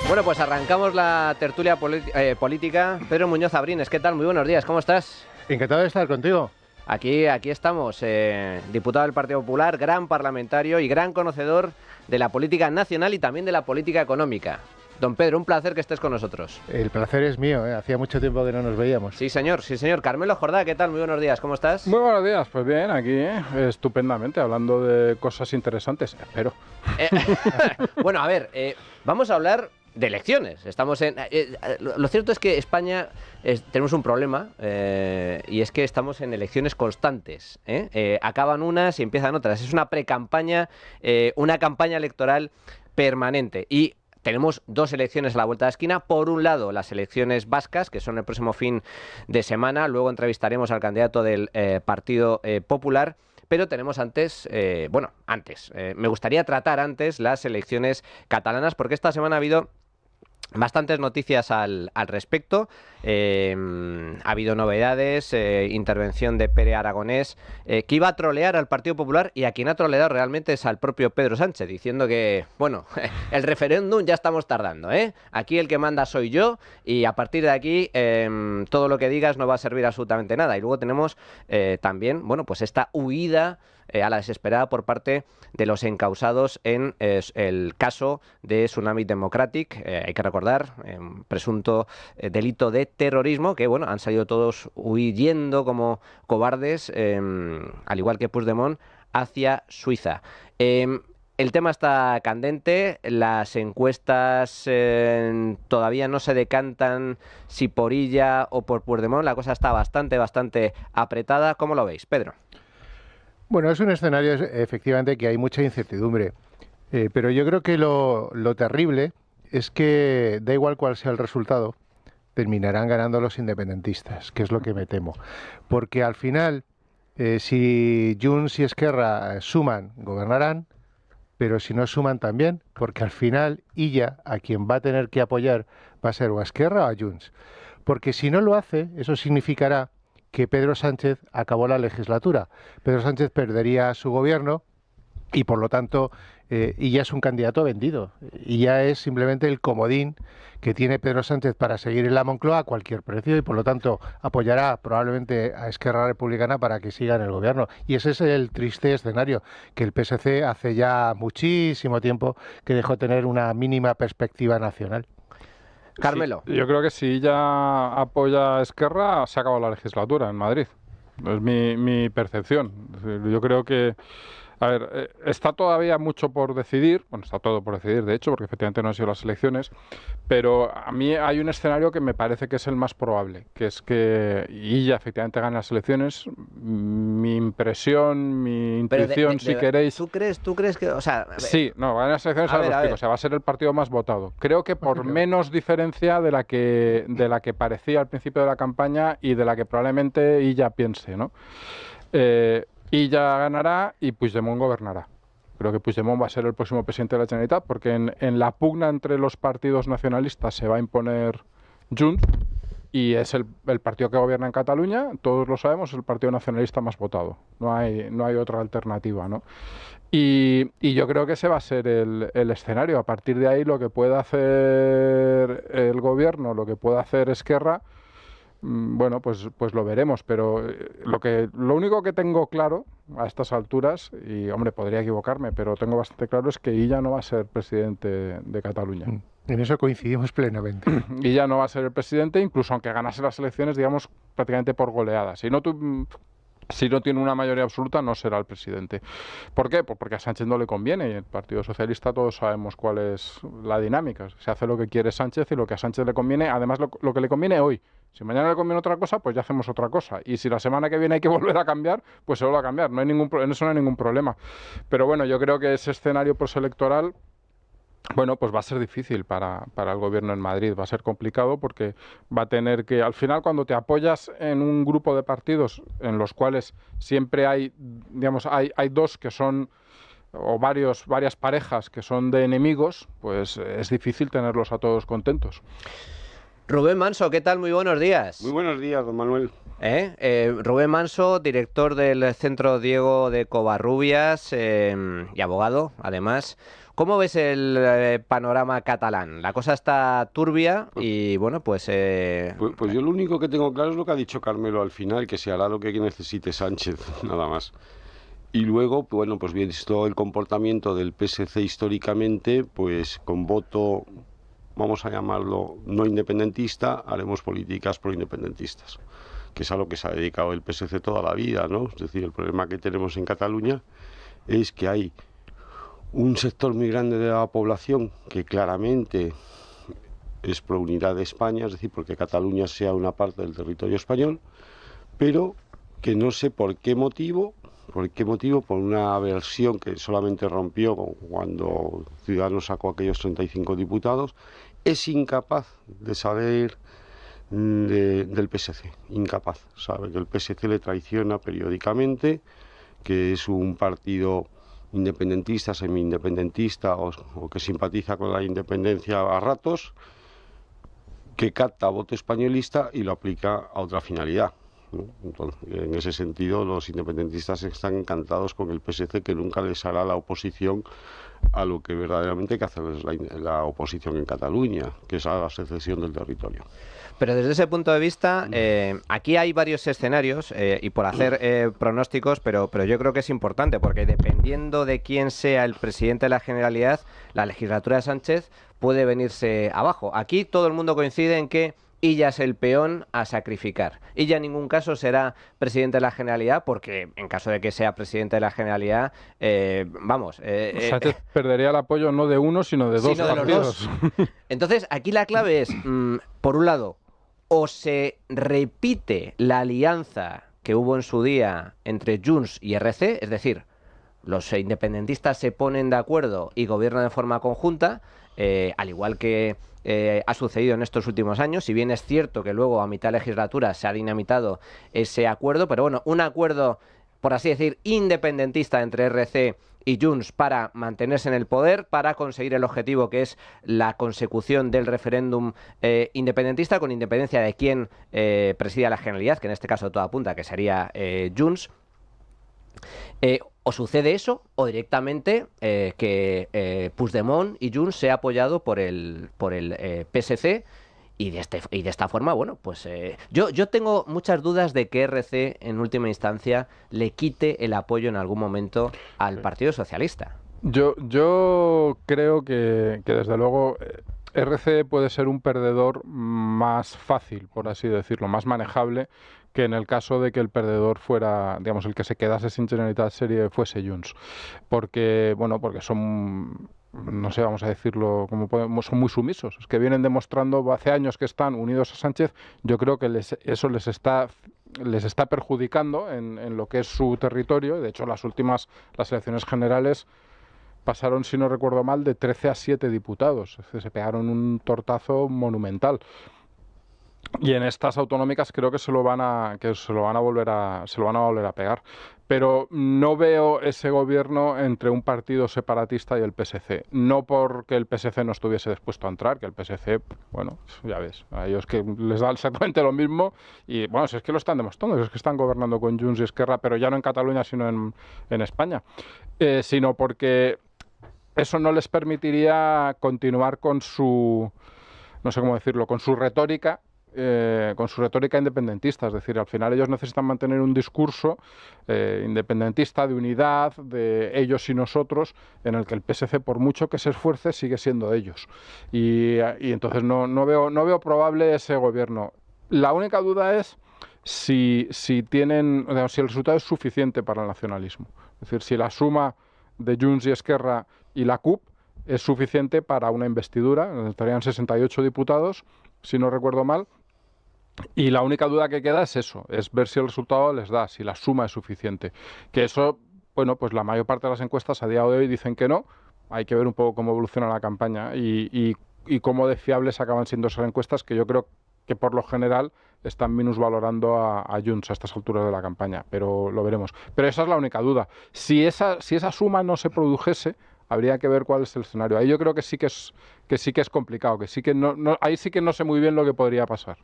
Bueno, pues arrancamos la tertulia política. Pedro Muñoz Abrines, ¿qué tal? Muy buenos días, ¿cómo estás? Encantado de estar contigo. Aquí estamos, diputado del Partido Popular, gran parlamentario y gran conocedor de la política nacional y también de la política económica. Don Pedro, un placer que estés con nosotros. El placer es mío, hacía mucho tiempo que no nos veíamos. Sí, señor, sí, señor. Carmelo Jordá, ¿qué tal? Muy buenos días, ¿cómo estás? Muy buenos días, pues bien, aquí estupendamente, hablando de cosas interesantes, espero. Bueno, a ver, vamos a hablar de elecciones. Estamos en. Lo cierto es que España tenemos un problema y es que estamos en elecciones constantes. Acaban unas y empiezan otras. Es una precampaña, una campaña electoral permanente. Y tenemos dos elecciones a la vuelta de la esquina. Por un lado, las elecciones vascas, que son el próximo fin de semana. Luego entrevistaremos al candidato del Partido Popular. Pero tenemos antes, me gustaría tratar antes las elecciones catalanas, porque esta semana ha habido bastantes noticias al respecto. Ha habido novedades, intervención de Pere Aragonés, que iba a trolear al Partido Popular, y a quien ha troleado realmente es al propio Pedro Sánchez, diciendo que, bueno, el referéndum ya estamos tardando, aquí el que manda soy yo, y a partir de aquí todo lo que digas no va a servir absolutamente nada. Y luego tenemos también, bueno, pues esta huida a la desesperada por parte de los encausados en el caso de Tsunami Democratic. Hay que recordar, presunto delito de terrorismo, que bueno, han salido todos huyendo como cobardes, al igual que Puigdemont, hacia Suiza. El tema está candente, las encuestas todavía no se decantan si por Illa o por Puigdemont, la cosa está bastante apretada. ¿Cómo lo veis, Pedro? Bueno, es un escenario efectivamente que hay mucha incertidumbre, pero yo creo que lo terrible es que da igual cuál sea el resultado, terminarán ganando los independentistas, que es lo que me temo. Porque al final, si Junts y Esquerra suman, gobernarán, pero si no suman también, porque al final Illa, a quien va a tener que apoyar, va a ser o a Esquerra o a Junts. Porque si no lo hace, eso significará que Pedro Sánchez acabó la legislatura. Pedro Sánchez perdería su gobierno y, por lo tanto, Illa es un candidato vendido. Illa es simplemente el comodín que tiene Pedro Sánchez para seguir en la Moncloa a cualquier precio y, por lo tanto, apoyará probablemente a Esquerra Republicana para que siga en el gobierno. Y ese es el triste escenario, que el PSC hace ya muchísimo tiempo que dejó tener una mínima perspectiva nacional. Carmelo. Sí, yo creo que si ya apoya a Esquerra, se ha acabado la legislatura en Madrid. Es mi percepción. Yo creo que, a ver, está todavía mucho por decidir, bueno, está todo por decidir, de hecho, porque efectivamente no han sido las elecciones, pero a mí hay un escenario que me parece que es el más probable, que es que Illa efectivamente gane las elecciones. Mi impresión, mi intuición, si queréis... ¿Tú crees que...? O sea, sí, no, va a ganar las elecciones, a ver, o sea, va a ser el partido más votado. Creo que por menos diferencia de la que parecía al principio de la campaña y de la que probablemente Illa piense, ¿no? Illa ganará y Puigdemont gobernará. Creo que Puigdemont va a ser el próximo presidente de la Generalitat, porque en la pugna entre los partidos nacionalistas se va a imponer Junts, y es el partido que gobierna en Cataluña, todos lo sabemos, es el partido nacionalista más votado. No hay otra alternativa, ¿no? Y yo creo que ese va a ser el escenario. A partir de ahí, lo que pueda hacer el gobierno, lo que pueda hacer Esquerra, bueno, pues lo veremos, pero lo único que tengo claro a estas alturas, y hombre, podría equivocarme, pero tengo bastante claro, es que Illa no va a ser presidente de Cataluña. En eso coincidimos plenamente. Illa no va a ser el presidente, incluso aunque ganase las elecciones, digamos, prácticamente por goleada. Si no tiene una mayoría absoluta, no será el presidente. ¿Por qué? Pues porque a Sánchez no le conviene, y el Partido Socialista todos sabemos cuál es la dinámica. Se hace lo que quiere Sánchez y lo que a Sánchez le conviene, además lo que le conviene hoy. Si mañana le conviene otra cosa, pues ya hacemos otra cosa. Y si la semana que viene hay que volver a cambiar, pues se vuelve a cambiar. En eso no hay ningún problema. Pero bueno, yo creo que ese escenario postelectoral, bueno, pues va a ser difícil para el gobierno en Madrid, va a ser complicado, porque va a tener que, al final, cuando te apoyas en un grupo de partidos en los cuales siempre hay, digamos, hay dos que son, o varias parejas que son de enemigos, pues es difícil tenerlos a todos contentos. Rubén Manso, ¿qué tal? Muy buenos días. Muy buenos días, don Manuel. Rubén Manso, director del Centro Diego de Covarrubias y abogado, además. ¿Cómo ves el panorama catalán? La cosa está turbia y bueno, pues... Pues yo lo único que tengo claro es lo que ha dicho Carmelo al final, que se hará lo que necesite Sánchez, nada más. Y luego, bueno, pues visto el comportamiento del PSC históricamente, pues con voto, vamos a llamarlo, no independentista, haremos políticas proindependentistas, que es a lo que se ha dedicado el PSC toda la vida, ¿no? Es decir, el problema que tenemos en Cataluña es que hay un sector muy grande de la población que claramente es pro unidad de España, es decir, porque Cataluña sea una parte del territorio español, pero que no sé por qué motivo, por una aversión que solamente rompió cuando Ciudadanos sacó aquellos 35 diputados, es incapaz de saber del PSC, incapaz, sabe que el PSC le traiciona periódicamente, que es un partido independentista, semi-independentista o que simpatiza con la independencia a ratos, que capta voto españolista y lo aplica a otra finalidad, ¿no? Entonces, en ese sentido, los independentistas están encantados con el PSC, que nunca les hará la oposición a lo que verdaderamente hay que hacer la oposición en Cataluña, que es a la secesión del territorio. Pero desde ese punto de vista, aquí hay varios escenarios y por hacer pronósticos, pero yo creo que es importante porque dependiendo de quién sea el presidente de la Generalidad, la legislatura de Sánchez puede venirse abajo. Aquí todo el mundo coincide en que Illa es el peón a sacrificar. Illa en ningún caso será presidente de la Generalidad porque en caso de que sea presidente de la Generalidad, Sánchez perdería el apoyo no de uno, sino de dos partidos. Entonces, aquí la clave es, por un lado, o se repite la alianza que hubo en su día entre Junts y RC, es decir, los independentistas se ponen de acuerdo y gobiernan de forma conjunta, al igual que ha sucedido en estos últimos años, si bien es cierto que luego a mitad de legislatura se ha dinamitado ese acuerdo, pero bueno, un acuerdo, por así decir, independentista entre RC y Junts para mantenerse en el poder, para conseguir el objetivo que es la consecución del referéndum independentista, con independencia de quién presida la Generalidad, que en este caso todo apunta que sería Junts. O sucede eso, o directamente que Puigdemont y Junts sea apoyado por el PSC, y de esta forma, bueno, pues yo tengo muchas dudas de que RC en última instancia le quite el apoyo en algún momento al Partido Socialista. Yo creo que desde luego RC puede ser un perdedor más fácil, por así decirlo, más manejable, que en el caso de que el perdedor fuera, digamos, el que se quedase sin Generalitat serie fuese Junts. Porque son, no sé, vamos a decirlo, son muy sumisos. Es que vienen demostrando hace años que están unidos a Sánchez. Yo creo que eso les está perjudicando en lo que es su territorio. De hecho, las elecciones generales pasaron, si no recuerdo mal, de 13 a 7 diputados. Es decir, se pegaron un tortazo monumental. Y en estas autonómicas creo que se lo van a volver a pegar. Pero no veo ese gobierno entre un partido separatista y el PSC. No porque el PSC no estuviese dispuesto a entrar, que el PSC, bueno, ya ves, a ellos que les da exactamente lo mismo. Y bueno, si es que lo están demostrando, es que están gobernando con Junts y Esquerra, pero ya no en Cataluña, sino en España. Sino porque eso no les permitiría continuar con su, no sé cómo decirlo, con su retórica independentista. Es decir, al final ellos necesitan mantener un discurso independentista, de unidad, de ellos y nosotros, en el que el PSC, por mucho que se esfuerce, sigue siendo de ellos. Y entonces no veo probable ese gobierno. La única duda es si el resultado es suficiente para el nacionalismo. Es decir, si la suma de Junts y Esquerra y la CUP es suficiente para una investidura. Estarían 68 diputados, si no recuerdo mal. Y la única duda que queda es eso, es ver si el resultado les da, si la suma es suficiente. Que eso, bueno, pues la mayor parte de las encuestas a día de hoy dicen que no. Hay que ver un poco cómo evoluciona la campaña y cómo de fiables acaban siendo esas encuestas, que yo creo que por lo general están minusvalorando a Junts a estas alturas de la campaña, pero lo veremos. Pero esa es la única duda. Si esa suma no se produjese, habría que ver cuál es el escenario. Ahí yo creo que sí que es complicado, ahí sí que no sé muy bien lo que podría pasar.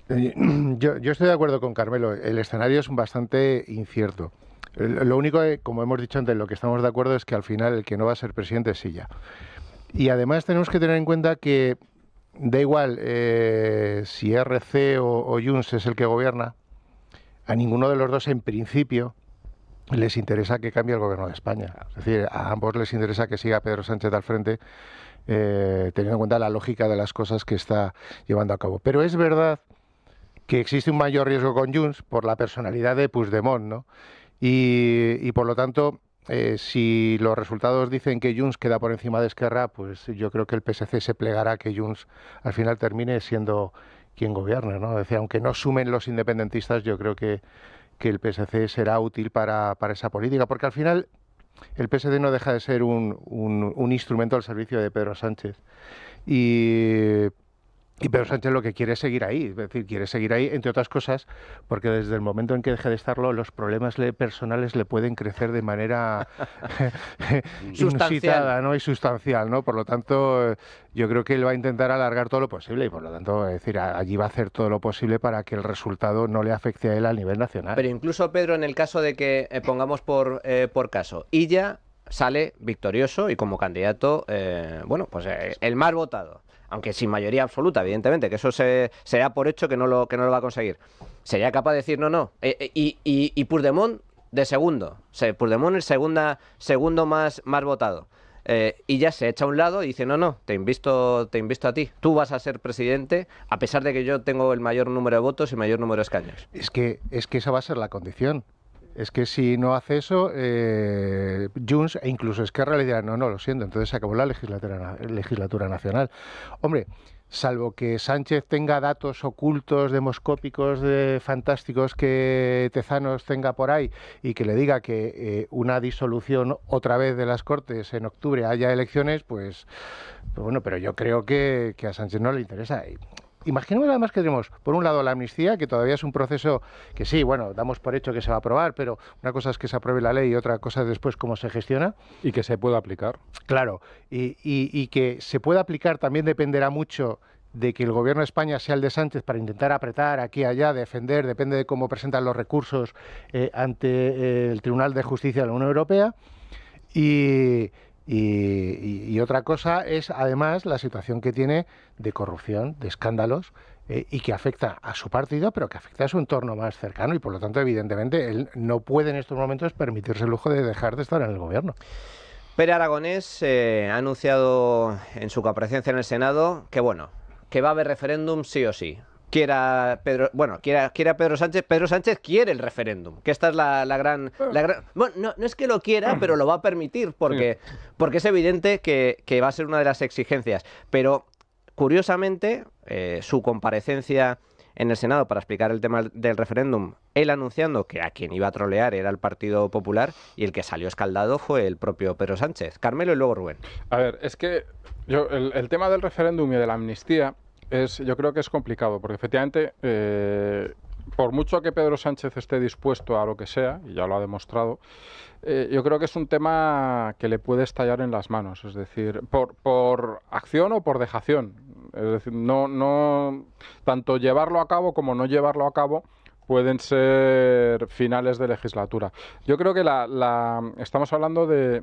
Yo estoy de acuerdo con Carmelo. El escenario es bastante incierto. Lo único, como hemos dicho antes, lo que estamos de acuerdo es que al final el que no va a ser presidente es Silla. Y además tenemos que tener en cuenta que da igual si RC o Junts es el que gobierna, a ninguno de los dos en principio les interesa que cambie el gobierno de España. Es decir, a ambos les interesa que siga Pedro Sánchez al frente, teniendo en cuenta la lógica de las cosas que está llevando a cabo. Pero es verdad que existe un mayor riesgo con Junts por la personalidad de Puigdemont, ¿no? Y por lo tanto, si los resultados dicen que Junts queda por encima de Esquerra, pues yo creo que el PSC se plegará a que Junts al final termine siendo quien gobierne, ¿no? Es decir, aunque no sumen los independentistas, yo creo que el PSC será útil para esa política, porque al final el PSD no deja de ser un instrumento al servicio de Pedro Sánchez. Y Pedro Sánchez lo que quiere es seguir ahí, es decir, quiere seguir ahí, entre otras cosas, porque desde el momento en que deje de estarlo, los problemas personales le pueden crecer de manera inusitada, ¿no? Y sustancial, ¿no? Por lo tanto, yo creo que él va a intentar alargar todo lo posible y, por lo tanto, es decir, allí va a hacer todo lo posible para que el resultado no le afecte a él a nivel nacional. Pero incluso, Pedro, en el caso de que pongamos por caso, Illa sale victorioso y como candidato, el más votado. Aunque sin mayoría absoluta, evidentemente, que eso se da por hecho que no lo va a conseguir. Sería capaz de decir no. Y Puigdemont de segundo. Puigdemont el segundo más votado. Y ya se echa a un lado y dice no, te invisto a ti. Tú vas a ser presidente a pesar de que yo tengo el mayor número de votos y el mayor número de escaños. Es que esa va a ser la condición. Es que si no hace eso, Junts e incluso Esquerra le dirán, no, lo siento, entonces se acabó la legislatura nacional. Hombre, salvo que Sánchez tenga datos ocultos, demoscópicos, fantásticos que Tezanos tenga por ahí y que le diga que una disolución otra vez de las Cortes en octubre haya elecciones, pues bueno, pero yo creo que a Sánchez no le interesa. Imaginemos además que tenemos, por un lado, la amnistía, que todavía es un proceso que sí, bueno, damos por hecho que se va a aprobar, pero una cosa es que se apruebe la ley y otra cosa es después cómo se gestiona. Y que se pueda aplicar. Claro, y que se pueda aplicar también dependerá mucho de que el gobierno de España sea el de Sánchez para intentar apretar aquí y allá, defender, depende de cómo presentan los recursos ante el Tribunal de Justicia de la Unión Europea. Y otra cosa es, además, la situación que tiene de corrupción, de escándalos, y que afecta a su partido, pero que afecta a su entorno más cercano. Y, por lo tanto, evidentemente, él no puede en estos momentos permitirse el lujo de dejar de estar en el gobierno. Pere Aragonés ha anunciado en su comparecencia en el Senado que va a haber referéndum sí o sí. Quiera Pedro Sánchez quiere el referéndum, que esta es la gran... Bueno, no es que lo quiera, pero lo va a permitir, porque es evidente que va a ser una de las exigencias. Pero, curiosamente, su comparecencia en el Senado para explicar el tema del referéndum, él anunciando que a quien iba a trolear era el Partido Popular, y el que salió escaldado fue el propio Pedro Sánchez. Carmelo y luego Rubén. A ver, es que el tema del referéndum y de la amnistía yo creo que es complicado, porque efectivamente, por mucho que Pedro Sánchez esté dispuesto a lo que sea, y ya lo ha demostrado, yo creo que es un tema que le puede estallar en las manos, es decir, por acción o por dejación. Es decir, no tanto llevarlo a cabo como no llevarlo a cabo pueden ser finales de legislatura. Yo creo que estamos hablando de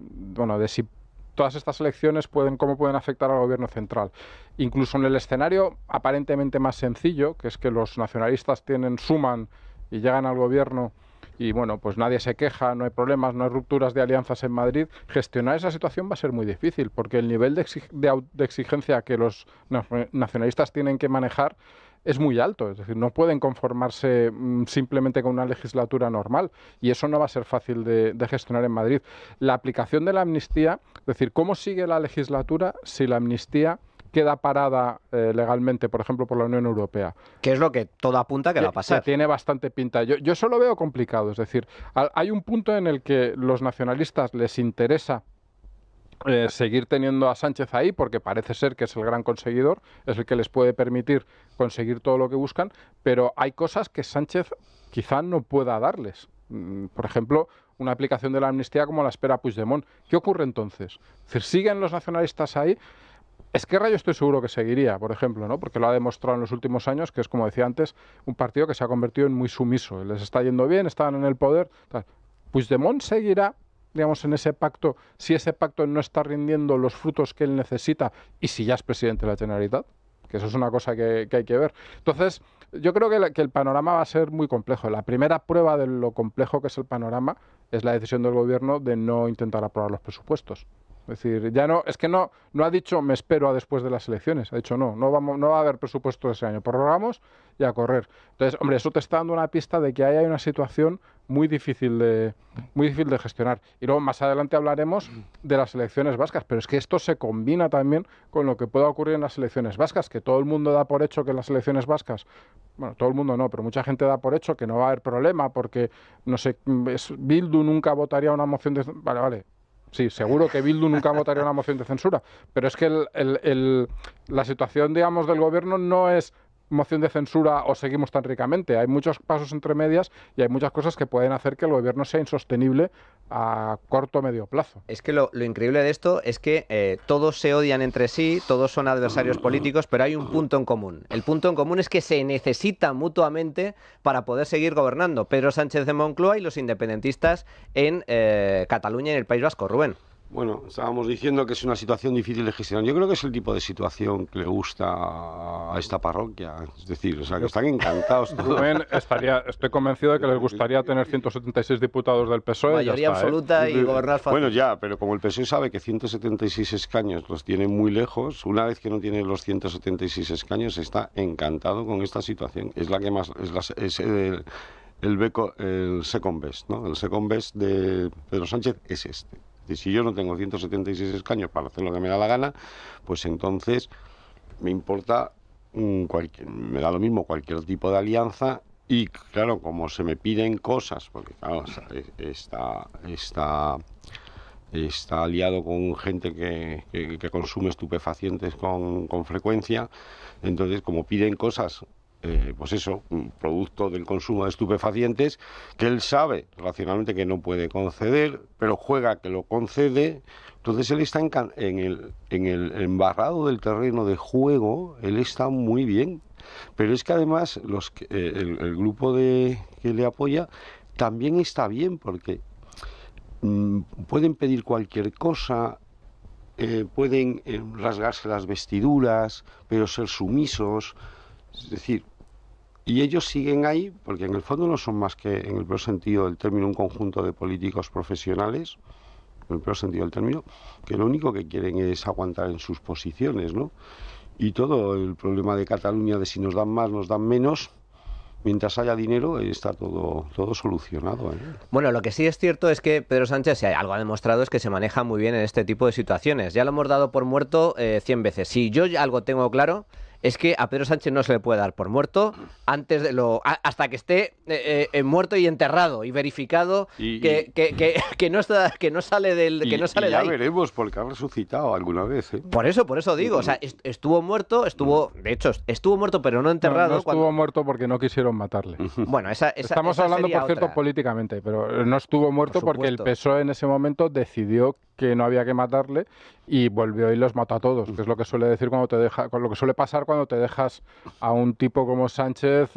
si todas estas elecciones cómo pueden afectar al gobierno central. Incluso en el escenario aparentemente más sencillo, que es que los nacionalistas suman y llegan al gobierno y pues nadie se queja, no hay problemas, no hay rupturas de alianzas en Madrid, gestionar esa situación va a ser muy difícil, porque el nivel de exigencia que los nacionalistas tienen que manejar es muy alto, es decir, no pueden conformarse simplemente con una legislatura normal, y eso no va a ser fácil de gestionar en Madrid. La aplicación de la amnistía, es decir, ¿cómo sigue la legislatura si la amnistía queda parada legalmente, por ejemplo, por la Unión Europea? Que es lo que todo apunta que va a pasar. Que tiene bastante pinta. Yo eso lo veo complicado, es decir, hay un punto en el que los nacionalistas les interesa seguir teniendo a Sánchez ahí, porque parece ser que es el gran conseguidor, es el que les puede permitir conseguir todo lo que buscan, pero hay cosas que Sánchez quizá no pueda darles. Por ejemplo, una aplicación de la amnistía como la espera Puigdemont. ¿Qué ocurre entonces? Es decir, ¿siguen los nacionalistas ahí? Esquerra yo estoy seguro que seguiría, por ejemplo, ¿no? Porque lo ha demostrado en los últimos años, que es, como decía antes, un partido que se ha convertido en muy sumiso. Les está yendo bien, están en el poder, tal. Puigdemont seguirá, digamos, en ese pacto, si ese pacto no está rindiendo los frutos que él necesita y si ya es presidente de la Generalitat, que eso es una cosa que hay que ver. Entonces, yo creo que el panorama va a ser muy complejo. La primera prueba de lo complejo que es el panorama es la decisión del gobierno de no intentar aprobar los presupuestos. Es decir, ya no ha dicho me espero a después de las elecciones, ha dicho no va a haber presupuesto ese año, prorrogamos y a correr. Entonces, hombre, eso te está dando una pista de que ahí hay una situación muy difícil de gestionar. Y luego más adelante hablaremos de las elecciones vascas, pero es que esto se combina también con lo que pueda ocurrir en las elecciones vascas, que todo el mundo da por hecho que en las elecciones vascas, bueno, todo el mundo no, pero mucha gente da por hecho que no va a haber problema porque, no sé, Bildu nunca votaría una moción de... Vale. Sí, seguro que Bildu nunca votaría una moción de censura, pero es que la situación, digamos, del gobierno no es moción de censura o seguimos tan ricamente. Hay muchos pasos entre medias y hay muchas cosas que pueden hacer que el gobierno sea insostenible a corto o medio plazo. Es que lo increíble de esto es que todos se odian entre sí, todos son adversarios políticos, pero hay un punto en común. El punto en común es que se necesitan mutuamente para poder seguir gobernando. Pedro Sánchez de Moncloa y los independentistas en Cataluña y en el País Vasco. Rubén. Bueno, estábamos diciendo que es una situación difícil de gestionar. Yo creo que es el tipo de situación que le gusta a esta parroquia. Es decir, o sea, que están encantados todos. Rubén, estoy convencido de que les gustaría tener 176 diputados del PSOE. Mayoría absoluta y gobernar fácil. Bueno, ya, pero como el PSOE sabe que 176 escaños los tiene muy lejos, una vez que no tiene los 176 escaños, está encantado con esta situación. Es la que más... Es el second best, ¿no? El second best de Pedro Sánchez es este. Si yo no tengo 176 escaños para hacer lo que me da la gana, pues entonces me importa me da lo mismo cualquier tipo de alianza y claro, como se me piden cosas, porque claro, está aliado con gente que consume estupefacientes con frecuencia, entonces como piden cosas, pues eso, un producto del consumo de estupefacientes que él sabe racionalmente que no puede conceder, pero juega que lo concede. Entonces él está en el embarrado del terreno de juego, él está muy bien. Pero es que además el grupo que le apoya también está bien, porque pueden pedir cualquier cosa, pueden rasgarse las vestiduras, pero ser sumisos. Es decir, y ellos siguen ahí porque en el fondo no son más que, en el peor sentido del término, un conjunto de políticos profesionales, en el peor sentido del término, que lo único que quieren es aguantar en sus posiciones, ¿no? Y todo el problema de Cataluña, de si nos dan más, nos dan menos, mientras haya dinero, está todo solucionado, ¿eh? Bueno, lo que sí es cierto es que Pedro Sánchez, si algo ha demostrado, es que se maneja muy bien en este tipo de situaciones. Ya lo hemos dado por muerto 100 veces. Si yo algo tengo claro, es que a Pedro Sánchez no se le puede dar por muerto hasta que esté muerto y enterrado y verificado que no sale de ahí. Ya veremos, porque ha resucitado alguna vez, ¿eh? Por eso digo, o sea, estuvo muerto, estuvo muerto pero no enterrado. No estuvo muerto porque no quisieron matarle. Bueno, estamos hablando, por cierto, políticamente, pero no estuvo muerto porque el PSOE en ese momento decidió que no había que matarle y volvió y los mató a todos, que es lo que suele decir lo que suele pasar cuando te dejas a un tipo como Sánchez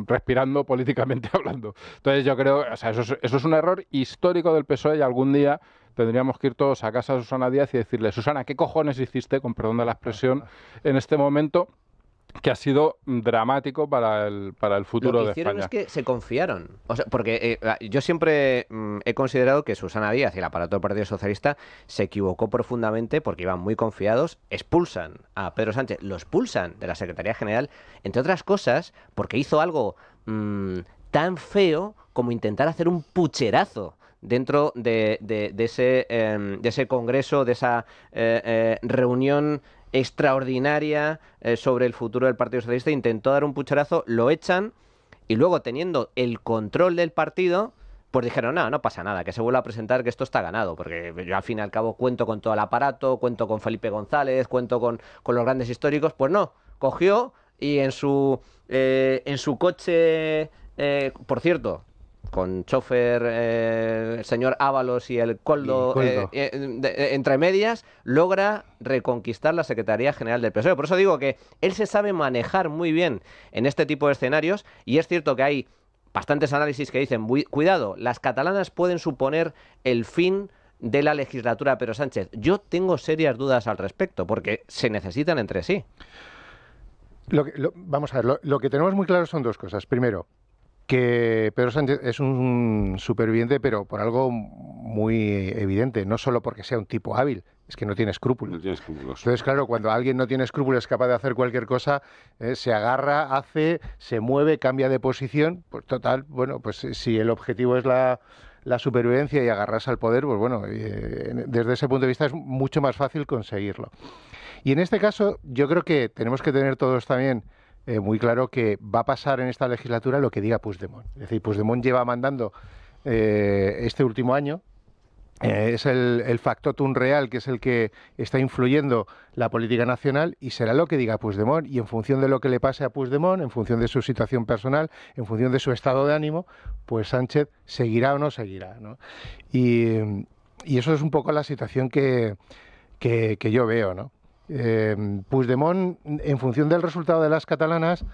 respirando políticamente hablando. Entonces yo creo, o sea, eso es un error histórico del PSOE y algún día tendríamos que ir todos a casa de Susana Díaz y decirle: Susana, ¿qué cojones hiciste, con perdón de la expresión, en este momento que ha sido dramático para el futuro de España? Lo que hicieron es que se confiaron. O sea, porque yo siempre he considerado que Susana Díaz y el aparato del Partido Socialista se equivocó profundamente porque iban muy confiados. Expulsan a Pedro Sánchez, lo expulsan de la Secretaría General, entre otras cosas, porque hizo algo tan feo como intentar hacer un pucherazo dentro de ese congreso, de esa reunión extraordinaria sobre el futuro del Partido Socialista. Intentó dar un pucherazo, lo echan y luego, teniendo el control del partido, pues dijeron: no pasa nada, que se vuelva a presentar, que esto está ganado, porque yo al fin y al cabo cuento con todo el aparato, cuento con Felipe González, cuento con los grandes históricos. Pues no, cogió y en su coche, por cierto, con chofer, el señor Ábalos y el Coldo, entre medias, logra reconquistar la Secretaría General del PSOE. Por eso digo que él se sabe manejar muy bien en este tipo de escenarios, y es cierto que hay bastantes análisis que dicen, cuidado, las catalanas pueden suponer el fin de la legislatura de Pedro Sánchez. Yo tengo serias dudas al respecto, porque se necesitan entre sí. Vamos a ver, lo que tenemos muy claro son dos cosas. Primero, que Pedro Sánchez es un superviviente, pero por algo muy evidente, no solo porque sea un tipo hábil, es que no tiene escrúpulos. No tiene escrúpulos. Entonces, claro, cuando alguien no tiene escrúpulos, es capaz de hacer cualquier cosa, se agarra, se mueve, cambia de posición, pues total, bueno, pues si el objetivo es la supervivencia y agarrarse al poder, pues bueno, desde ese punto de vista es mucho más fácil conseguirlo. Y en este caso, yo creo que tenemos que tener todos también muy claro que va a pasar en esta legislatura lo que diga Puigdemont. Es decir, Puigdemont lleva mandando este último año, es el factotum real, que es el que está influyendo la política nacional, y será lo que diga Puigdemont, y en función de lo que le pase a Puigdemont, en función de su situación personal, en función de su estado de ánimo, pues Sánchez seguirá o no seguirá, ¿no? Y eso es un poco la situación que yo veo, ¿no? Puigdemont, en función del resultado de las catalanas,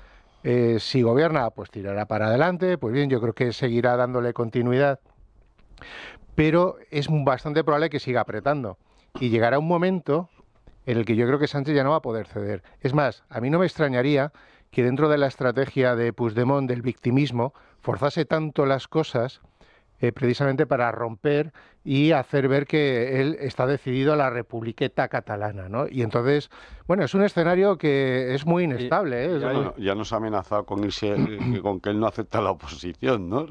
si gobierna, pues tirará para adelante, pues bien, yo creo que seguirá dándole continuidad, pero es bastante probable que siga apretando, y llegará un momento en el que yo creo que Sánchez ya no va a poder ceder. Es más, a mí no me extrañaría que dentro de la estrategia de Puigdemont del victimismo forzase tanto las cosas precisamente para romper y hacer ver que él está decidido a la republiqueta catalana, ¿no? Y entonces, bueno, es un escenario que es muy inestable, ¿eh? Ya nos ha amenazado con irse, con que él no acepta la oposición, ¿no?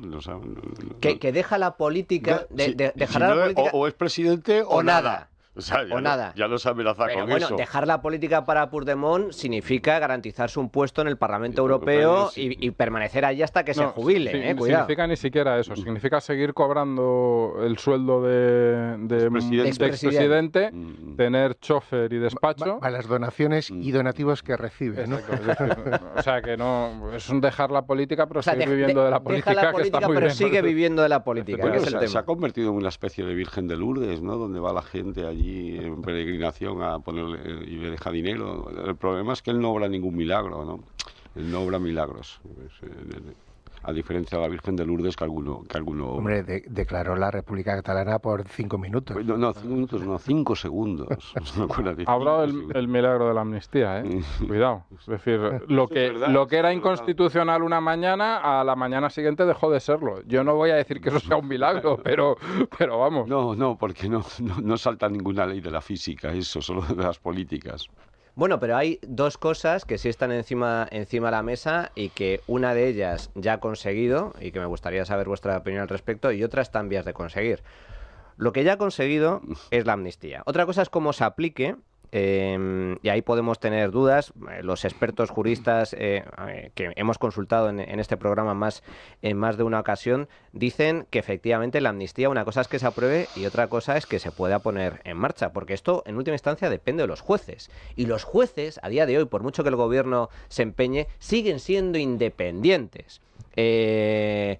Que deja la política, dejará la política o es presidente o nada. O sea, ya los amenaza con bueno, eso. Dejar la política para Puigdemont significa garantizarse un puesto en el Parlamento Europeo y permanecer allí hasta que se jubile. Cuidado. Significa ni siquiera eso. Significa seguir cobrando el sueldo de expresidente, tener chofer y despacho. A las donaciones y donativos que recibe, ¿no? O sea, que no es un dejar la política, pero seguir viviendo de la política. Deja la política, que está muy pero bien. sigue viviendo de la política. Bueno, que es el tema. Se ha convertido en una especie de Virgen de Lourdes, ¿no? Donde va la gente allí en peregrinación a ponerle y le deja dinero. El problema es que él no obra ningún milagro, ¿no? Él no obra milagros. A diferencia de la Virgen de Lourdes que alguno Hombre, declaró la República Catalana por 5 minutos. No, 5 minutos, no, 5 segundos. Ha hablado el milagro de la amnistía, ¿eh? Cuidado. Es decir, lo que era inconstitucional una mañana, a la mañana siguiente dejó de serlo. Yo no voy a decir que eso sea un milagro, pero vamos. No, porque no salta ninguna ley de la física, eso, solo de las políticas. Bueno, pero hay dos cosas que sí están encima de la mesa y que una de ellas ya ha conseguido y que me gustaría saber vuestra opinión al respecto, y otra está en vías de conseguir. Lo que ya ha conseguido es la amnistía. Otra cosa es cómo se aplique. Y ahí podemos tener dudas. Los expertos juristas que hemos consultado en este programa en más de una ocasión dicen que efectivamente la amnistía, una cosa es que se apruebe y otra cosa es que se pueda poner en marcha, porque esto en última instancia depende de los jueces, y los jueces a día de hoy, por mucho que el gobierno se empeñe, siguen siendo independientes. El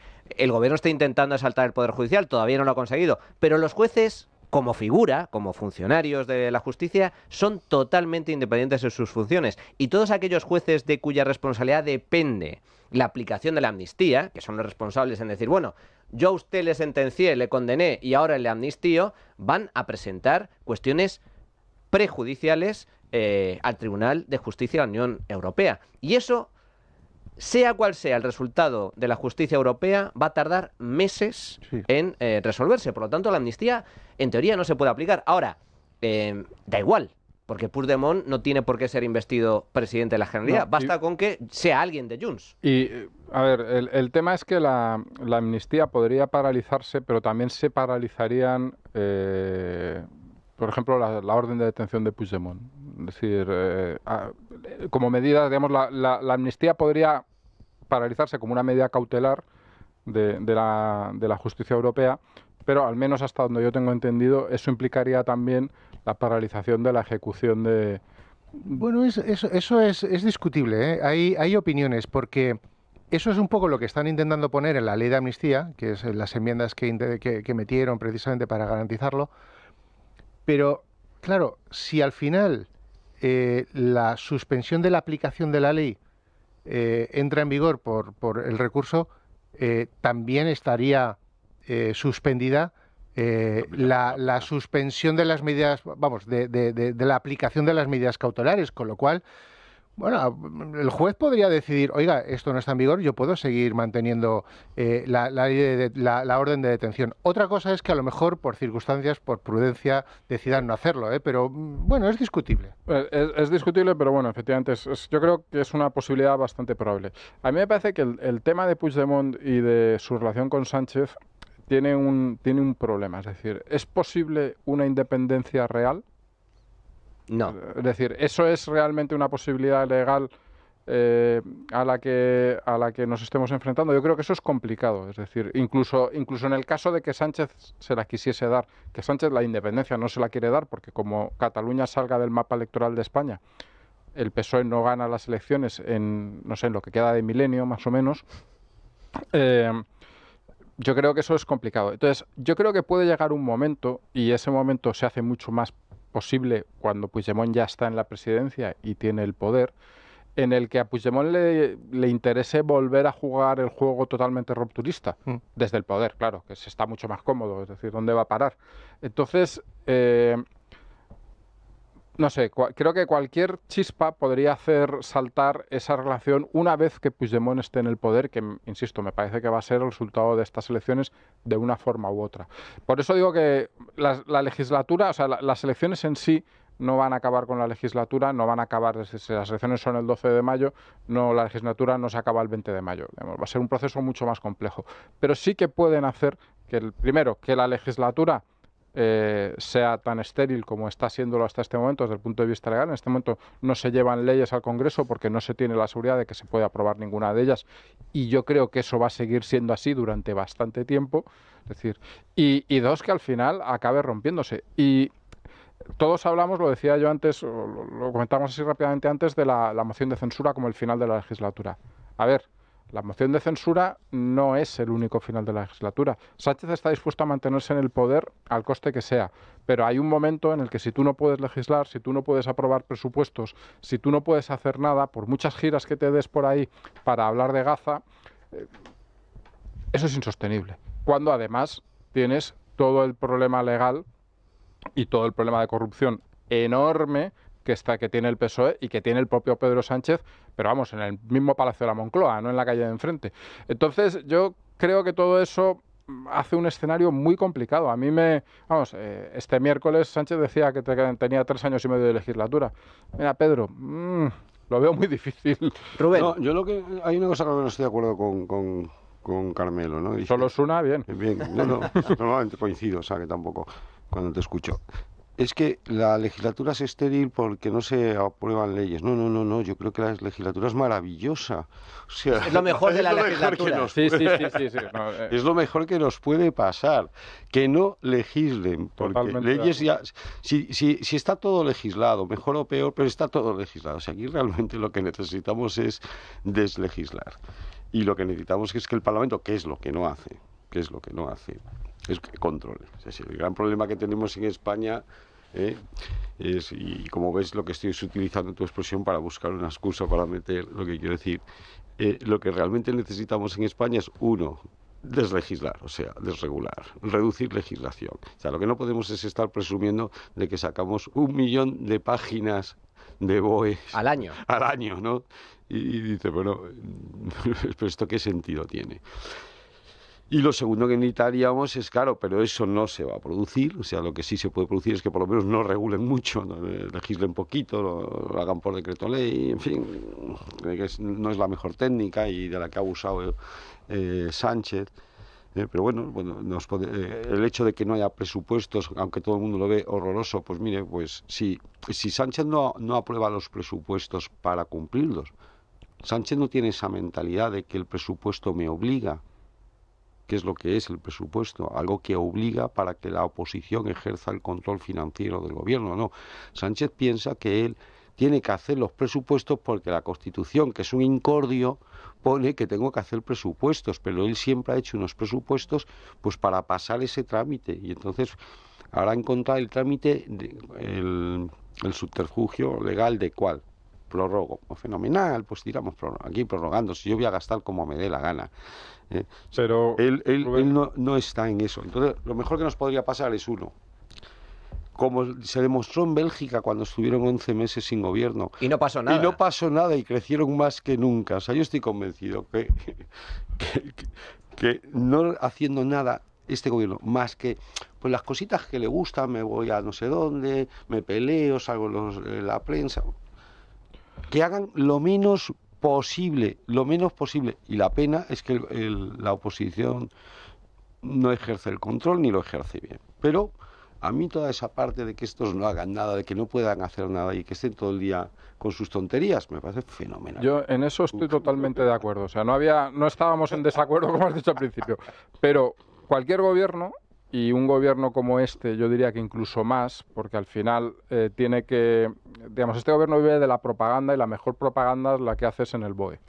gobierno está intentando asaltar el Poder Judicial, todavía no lo ha conseguido, pero los jueces, como figura, como funcionarios de la justicia, son totalmente independientes de sus funciones. Y todos aquellos jueces de cuya responsabilidad depende la aplicación de la amnistía, que son los responsables en decir, bueno, yo a usted le sentencié, le condené y ahora le amnistío, van a presentar cuestiones prejudiciales al Tribunal de Justicia de la Unión Europea. Y eso, sea cual sea el resultado de la justicia europea, va a tardar meses en resolverse. Por lo tanto, la amnistía, en teoría, no se puede aplicar. Ahora, da igual, porque Puigdemont no tiene por qué ser investido presidente de la Generalidad. Basta con que sea alguien de Junts. Y, a ver, el tema es que la amnistía podría paralizarse, pero también se paralizarían, por ejemplo, la orden de detención de Puigdemont. Es decir, como medida, digamos, la amnistía podría paralizarse como una medida cautelar de la justicia europea, pero al menos hasta donde yo tengo entendido, eso implicaría también la paralización de la ejecución de... Bueno, eso es discutible, ¿eh? Hay opiniones, porque eso es un poco lo que están intentando poner en la ley de amnistía, que es las enmiendas que metieron precisamente para garantizarlo, pero claro, si al final la suspensión de la aplicación de la ley entra en vigor por el recurso, también estaría suspendida la suspensión de las medidas, vamos, de la aplicación de las medidas cautelares, con lo cual, bueno, el juez podría decidir, oiga, esto no está en vigor, yo puedo seguir manteniendo la orden de detención. Otra cosa es que a lo mejor por circunstancias, por prudencia, decidan no hacerlo, pero bueno, es discutible. Es discutible, pero bueno, efectivamente, yo creo que es una posibilidad bastante probable. A mí me parece que el tema de Puigdemont y de su relación con Sánchez tiene un problema, es decir, ¿es posible una independencia real? No. Es decir, ¿eso es realmente una posibilidad legal a la que nos estemos enfrentando? Yo creo que eso es complicado. Es decir, incluso en el caso de que Sánchez se la quisiese dar, que Sánchez la independencia no se la quiere dar porque como Cataluña salga del mapa electoral de España, el PSOE no gana las elecciones en lo que queda de milenio, más o menos. Yo creo que eso es complicado. Entonces, yo creo que puede llegar un momento, y ese momento se hace mucho más posible cuando Puigdemont ya está en la presidencia y tiene el poder, en el que a Puigdemont le interese volver a jugar el juego totalmente rupturista, desde el poder, claro, que se está mucho más cómodo, es decir, ¿dónde va a parar? Entonces, no sé, creo que cualquier chispa podría hacer saltar esa relación una vez que Puigdemont esté en el poder, que, insisto, me parece que va a ser el resultado de estas elecciones de una forma u otra. Por eso digo que la legislatura, o sea, las elecciones en sí no van a acabar con la legislatura, no van a acabar, si las elecciones son el 12 de mayo, la legislatura no se acaba el 20 de mayo. Va a ser un proceso mucho más complejo. Pero sí que pueden hacer primero, que la legislatura sea tan estéril como está siéndolo hasta este momento desde el punto de vista legal. En este momento no se llevan leyes al Congreso porque no se tiene la seguridad de que se pueda aprobar ninguna de ellas, y yo creo que eso va a seguir siendo así durante bastante tiempo. Es decir, y dos, que al final acabe rompiéndose. Y todos hablamos, lo decía yo antes, lo comentamos así rápidamente antes, de la moción de censura como el final de la legislatura. A ver, la moción de censura no es el único final de la legislatura. Sánchez está dispuesto a mantenerse en el poder al coste que sea, pero hay un momento en el que si tú no puedes legislar, si tú no puedes aprobar presupuestos, si tú no puedes hacer nada, por muchas giras que te des por ahí para hablar de Gaza, eso es insostenible. Cuando además tienes todo el problema legal y todo el problema de corrupción enorme que tiene el PSOE y que tiene el propio Pedro Sánchez, pero vamos, en el mismo Palacio de la Moncloa, no en la calle de enfrente. Entonces, yo creo que todo eso hace un escenario muy complicado. A mí este miércoles Sánchez decía que tenía 3 años y medio de legislatura. Mira, Pedro, lo veo muy difícil. Rubén. No, hay una cosa con la que no estoy de acuerdo con Carmelo, ¿no? Solo es una, bien. Bien, normalmente coincido, o sea que tampoco, cuando te escucho. Es que la legislatura es estéril porque no se aprueban leyes. No, yo creo que la legislatura es maravillosa. O sea, es lo mejor de la legislatura. Sí. No, es lo mejor que nos puede pasar. Que no legislen, porque totalmente leyes ya... Si está todo legislado, mejor o peor, pero está todo legislado. O sea, aquí realmente lo que necesitamos es deslegislar. Y lo que necesitamos es que el Parlamento, ¿qué es lo que no hace? Es que controle. O sea, el gran problema que tenemos en España es, y como ves, lo que estoy utilizando tu expresión para buscar una excusa para meter lo que quiero decir, lo que realmente necesitamos en España es, uno, deslegislar, o sea, desregular, reducir legislación. O sea, lo que no podemos es estar presumiendo de que sacamos 1 millón de páginas de BOE al año, ¿no? Y dice, bueno, ¿pero esto qué sentido tiene? Y lo segundo que necesitaríamos es, claro, pero eso no se va a producir, o sea, lo que sí se puede producir es que por lo menos no regulen mucho, no legislen poquito, lo hagan por decreto ley, en fin, que no es la mejor técnica y de la que ha abusado Sánchez. Pero bueno, el hecho de que no haya presupuestos, aunque todo el mundo lo ve horroroso, pues mire, pues si Sánchez no aprueba los presupuestos para cumplirlos, Sánchez no tiene esa mentalidad de que el presupuesto me obliga. ¿Qué es lo que es el presupuesto? Algo que obliga para que la oposición ejerza el control financiero del gobierno. No, Sánchez piensa que él tiene que hacer los presupuestos porque la Constitución, que es un incordio, pone que tengo que hacer presupuestos, pero él siempre ha hecho unos presupuestos pues para pasar ese trámite, y entonces ahora encontrar el trámite, el subterfugio legal de ¿cuál? prorrogo. Fenomenal, pues tiramos aquí prorrogando, si yo voy a gastar como me dé la gana. Pero él no está en eso. Entonces, lo mejor que nos podría pasar es uno. Como se demostró en Bélgica cuando estuvieron 11 meses sin gobierno. Y no pasó nada. Y no pasó nada y crecieron más que nunca. O sea, yo estoy convencido que no haciendo nada este gobierno, más que pues las cositas que le gustan, me voy a no sé dónde, me peleo, salgo en la prensa, que hagan lo menos posible. Y la pena es que la oposición no ejerce el control ni lo ejerce bien. Pero a mí toda esa parte de que estos no hagan nada, de que no puedan hacer nada y que estén todo el día con sus tonterías, me parece fenomenal. Yo en eso estoy totalmente de acuerdo. O sea, no estábamos en desacuerdo, como has dicho al principio. Pero cualquier gobierno, y un gobierno como este, yo diría que incluso más, porque al final tiene que... Digamos, este gobierno vive de la propaganda y la mejor propaganda es la que haces en el BOE.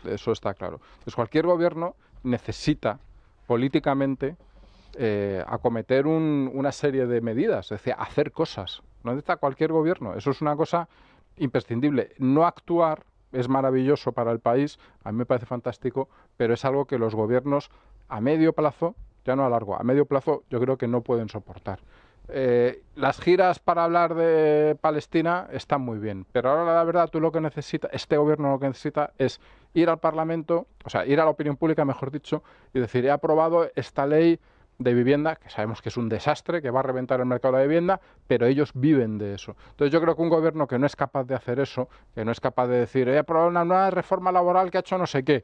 Eso está claro. Entonces, cualquier gobierno necesita políticamente acometer una serie de medidas, es decir, hacer cosas. No necesita cualquier gobierno. Eso es una cosa imprescindible. No actuar es maravilloso para el país, a mí me parece fantástico, pero es algo que los gobiernos a medio plazo, ya no a largo, a medio plazo yo creo que no pueden soportar. Las giras para hablar de Palestina están muy bien, pero ahora la verdad tú lo que necesitas, este gobierno lo que necesita es ir al Parlamento, o sea, ir a la opinión pública, mejor dicho, y decir, he aprobado esta ley de vivienda, que sabemos que es un desastre, que va a reventar el mercado de la vivienda, pero ellos viven de eso. Entonces yo creo que un gobierno que no es capaz de hacer eso, que no es capaz de decir, he aprobado una nueva reforma laboral que ha hecho no sé qué,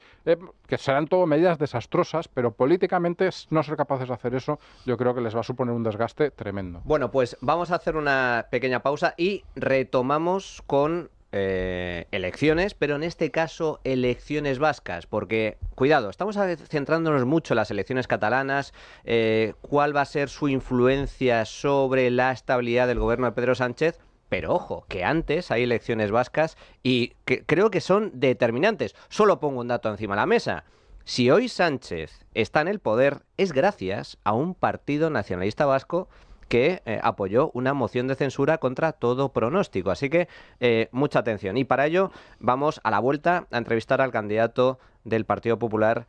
que serán todo medidas desastrosas, pero políticamente no ser capaces de hacer eso, yo creo que les va a suponer un desgaste tremendo. Bueno, pues vamos a hacer una pequeña pausa y retomamos con elecciones, pero en este caso elecciones vascas, porque, cuidado, estamos centrándonos mucho en las elecciones catalanas, cuál va a ser su influencia sobre la estabilidad del gobierno de Pedro Sánchez, pero ojo, que antes hay elecciones vascas y que creo que son determinantes. Solo pongo un dato encima de la mesa. Si hoy Sánchez está en el poder, es gracias a un partido nacionalista vasco que apoyó una moción de censura contra todo pronóstico. Así que mucha atención. Y para ello vamos a la vuelta a entrevistar al candidato del Partido Popular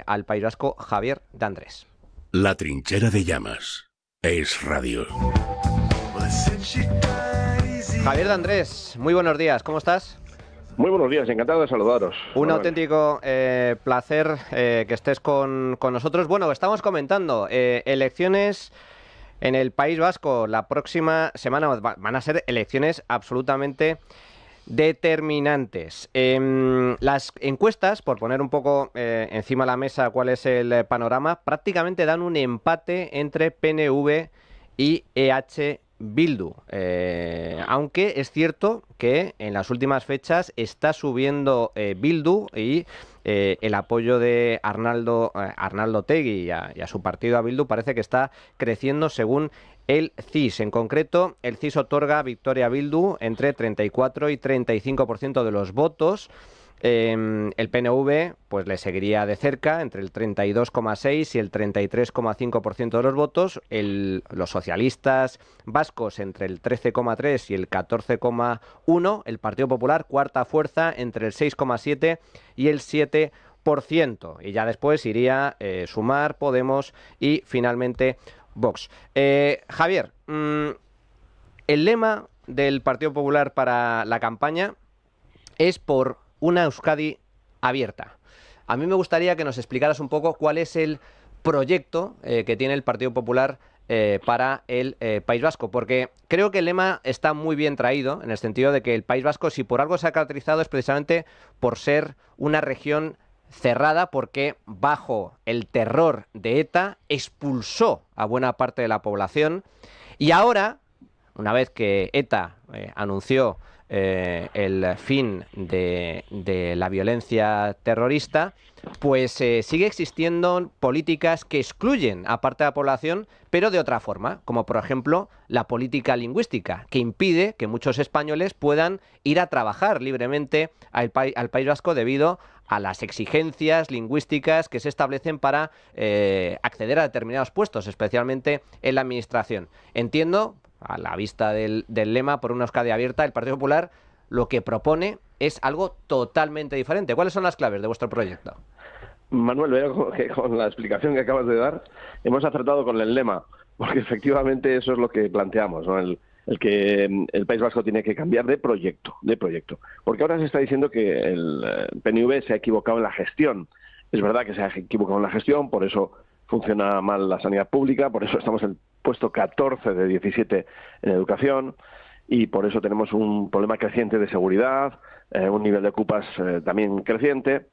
al País Vasco, Javier de Andrés. La trinchera de llamas. Es radio. Javier de Andrés, muy buenos días. ¿Cómo estás? Muy buenos días, encantado de saludaros. Un auténtico placer que estés con nosotros. Bueno, estamos comentando elecciones en el País Vasco. La próxima semana van a ser elecciones absolutamente determinantes. Las encuestas, por poner un poco encima de la mesa cuál es el panorama, prácticamente dan un empate entre PNV y EH Bildu. Aunque es cierto que en las últimas fechas está subiendo Bildu y el apoyo de Arnaldo Otegi y a su partido, a Bildu, parece que está creciendo según el CIS. En concreto, el CIS otorga victoria a Bildu entre 34 y 35% de los votos. El PNV pues le seguiría de cerca entre el 32,6 y el 33,5% de los votos, los socialistas vascos entre el 13,3 y el 14,1, el Partido Popular, cuarta fuerza, entre el 6,7 y el 7%, y ya después iría Sumar, Podemos y finalmente Vox. Javier, el lema del Partido Popular para la campaña es por una Euskadi abierta. A mí me gustaría que nos explicaras un poco cuál es el proyecto que tiene el Partido Popular para el País Vasco, porque creo que el lema está muy bien traído, en el sentido de que el País Vasco, si por algo se ha caracterizado, es precisamente por ser una región cerrada, porque bajo el terror de ETA expulsó a buena parte de la población, y ahora, una vez que ETA anunció el fin de la violencia terrorista, pues sigue existiendo políticas que excluyen a parte de la población, pero de otra forma, como por ejemplo la política lingüística, que impide que muchos españoles puedan ir a trabajar libremente al País Vasco debido a las exigencias lingüísticas que se establecen para acceder a determinados puestos, especialmente en la administración. Entiendo, a la vista del lema por una Euskadi abierta, el Partido Popular lo que propone es algo totalmente diferente. ¿Cuáles son las claves de vuestro proyecto? Manuel, veo que con la explicación que acabas de dar hemos acertado con el lema, porque efectivamente eso es lo que planteamos, ¿no? El que el País Vasco tiene que cambiar de proyecto, porque ahora se está diciendo que el PNV se ha equivocado en la gestión. Es verdad que se ha equivocado en la gestión, por eso funciona mal la sanidad pública, por eso estamos en el puesto 14 de 17 en educación y por eso tenemos un problema creciente de seguridad, un nivel de ocupas también creciente.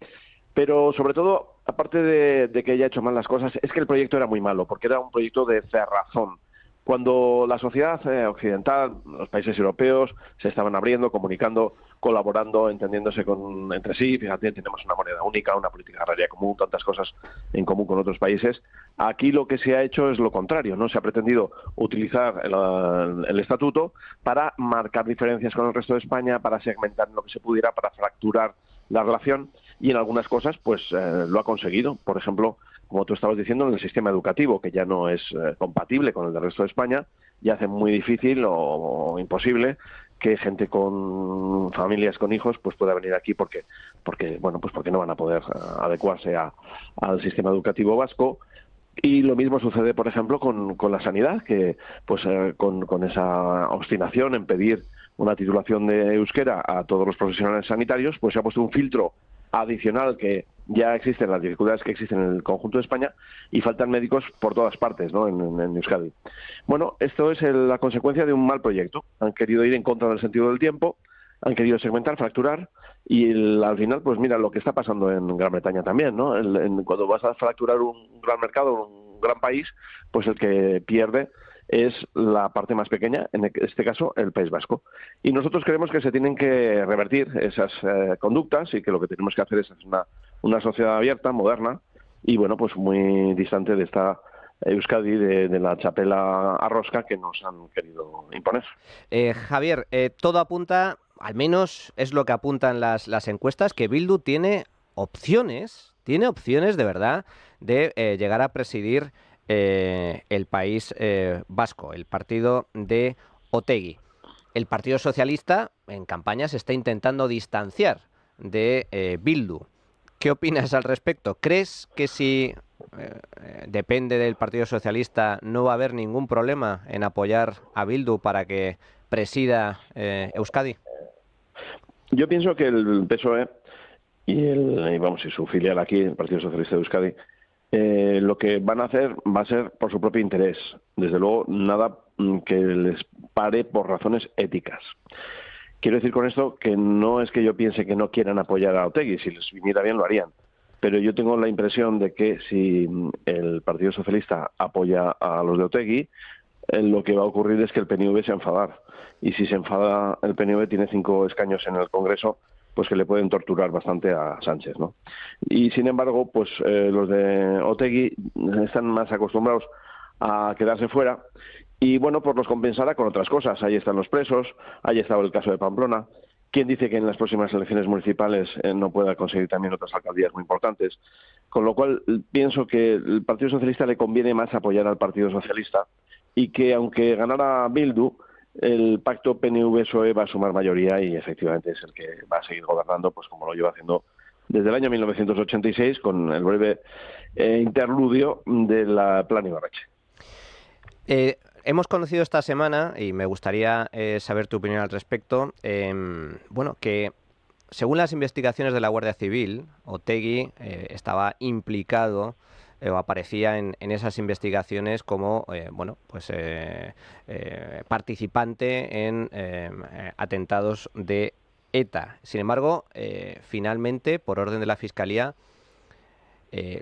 Pero sobre todo, aparte de que haya hecho mal las cosas, es que el proyecto era muy malo, porque era un proyecto de cerrazón. Cuando la sociedad occidental, los países europeos, se estaban abriendo, comunicando, colaborando, entendiéndose entre sí, fíjate, tenemos una moneda única, una política agraria común, tantas cosas en común con otros países. Aquí lo que se ha hecho es lo contrario, ¿no? Se ha pretendido utilizar el estatuto para marcar diferencias con el resto de España, para segmentar lo que se pudiera, para fracturar la relación, y en algunas cosas pues lo ha conseguido. Por ejemplo, como tú estabas diciendo, en el sistema educativo, que ya no es compatible con el del resto de España, y hace muy difícil o imposible que gente con familias con hijos pues pueda venir aquí porque no van a poder adecuarse al sistema educativo vasco. Y lo mismo sucede, por ejemplo, con la sanidad, que pues con esa obstinación en pedir una titulación de euskera a todos los profesionales sanitarios, pues se ha puesto un filtro adicional que ya existen, las dificultades que existen en el conjunto de España, y faltan médicos por todas partes, ¿no? en Euskadi. Bueno, esto es la consecuencia de un mal proyecto. Han querido ir en contra del sentido del tiempo, han querido segmentar, fracturar, y al final, pues mira lo que está pasando en Gran Bretaña también, ¿no? Cuando vas a fracturar un gran mercado, un gran país, pues el que pierde es la parte más pequeña, en este caso el País Vasco. Y nosotros creemos que se tienen que revertir esas conductas, y que lo que tenemos que hacer es una sociedad abierta, moderna, y bueno, pues muy distante de esta Euskadi de la chapela a rosca que nos han querido imponer. Javier, todo apunta, al menos es lo que apuntan las encuestas, que Bildu tiene opciones de verdad de llegar a presidir el País Vasco, el partido de Otegi. El Partido Socialista en campaña se está intentando distanciar de Bildu. ¿Qué opinas al respecto? ¿Crees que si depende del Partido Socialista no va a haber ningún problema en apoyar a Bildu para que presida Euskadi? Yo pienso que el PSOE y su filial aquí, el Partido Socialista de Euskadi, lo que van a hacer va a ser por su propio interés. Desde luego, nada que les pare por razones éticas. Quiero decir con esto que no es que yo piense que no quieran apoyar a Otegi, si les viniera bien lo harían. Pero yo tengo la impresión de que si el Partido Socialista apoya a los de Otegi, lo que va a ocurrir es que el PNV se va a enfadar. Y si se enfada el PNV, tiene 5 escaños en el Congreso, pues que le pueden torturar bastante a Sánchez, ¿no? Y sin embargo, pues los de Otegi están más acostumbrados a quedarse fuera, y bueno, pues los compensará con otras cosas. Ahí están los presos, ahí está el caso de Pamplona. ¿Quién dice que en las próximas elecciones municipales no pueda conseguir también otras alcaldías muy importantes? Con lo cual, pienso que el Partido Socialista le conviene más apoyar al Partido Socialista, y que aunque ganara Bildu, el pacto PNV-PSOE va a sumar mayoría, y efectivamente es el que va a seguir gobernando, pues como lo lleva haciendo desde el año 1986, con el breve interludio del Plan Ibarretxe. Hemos conocido esta semana, y me gustaría saber tu opinión al respecto, que según las investigaciones de la Guardia Civil, Otegi estaba implicado o aparecía en esas investigaciones como participante en atentados de ETA. Sin embargo, finalmente, por orden de la Fiscalía,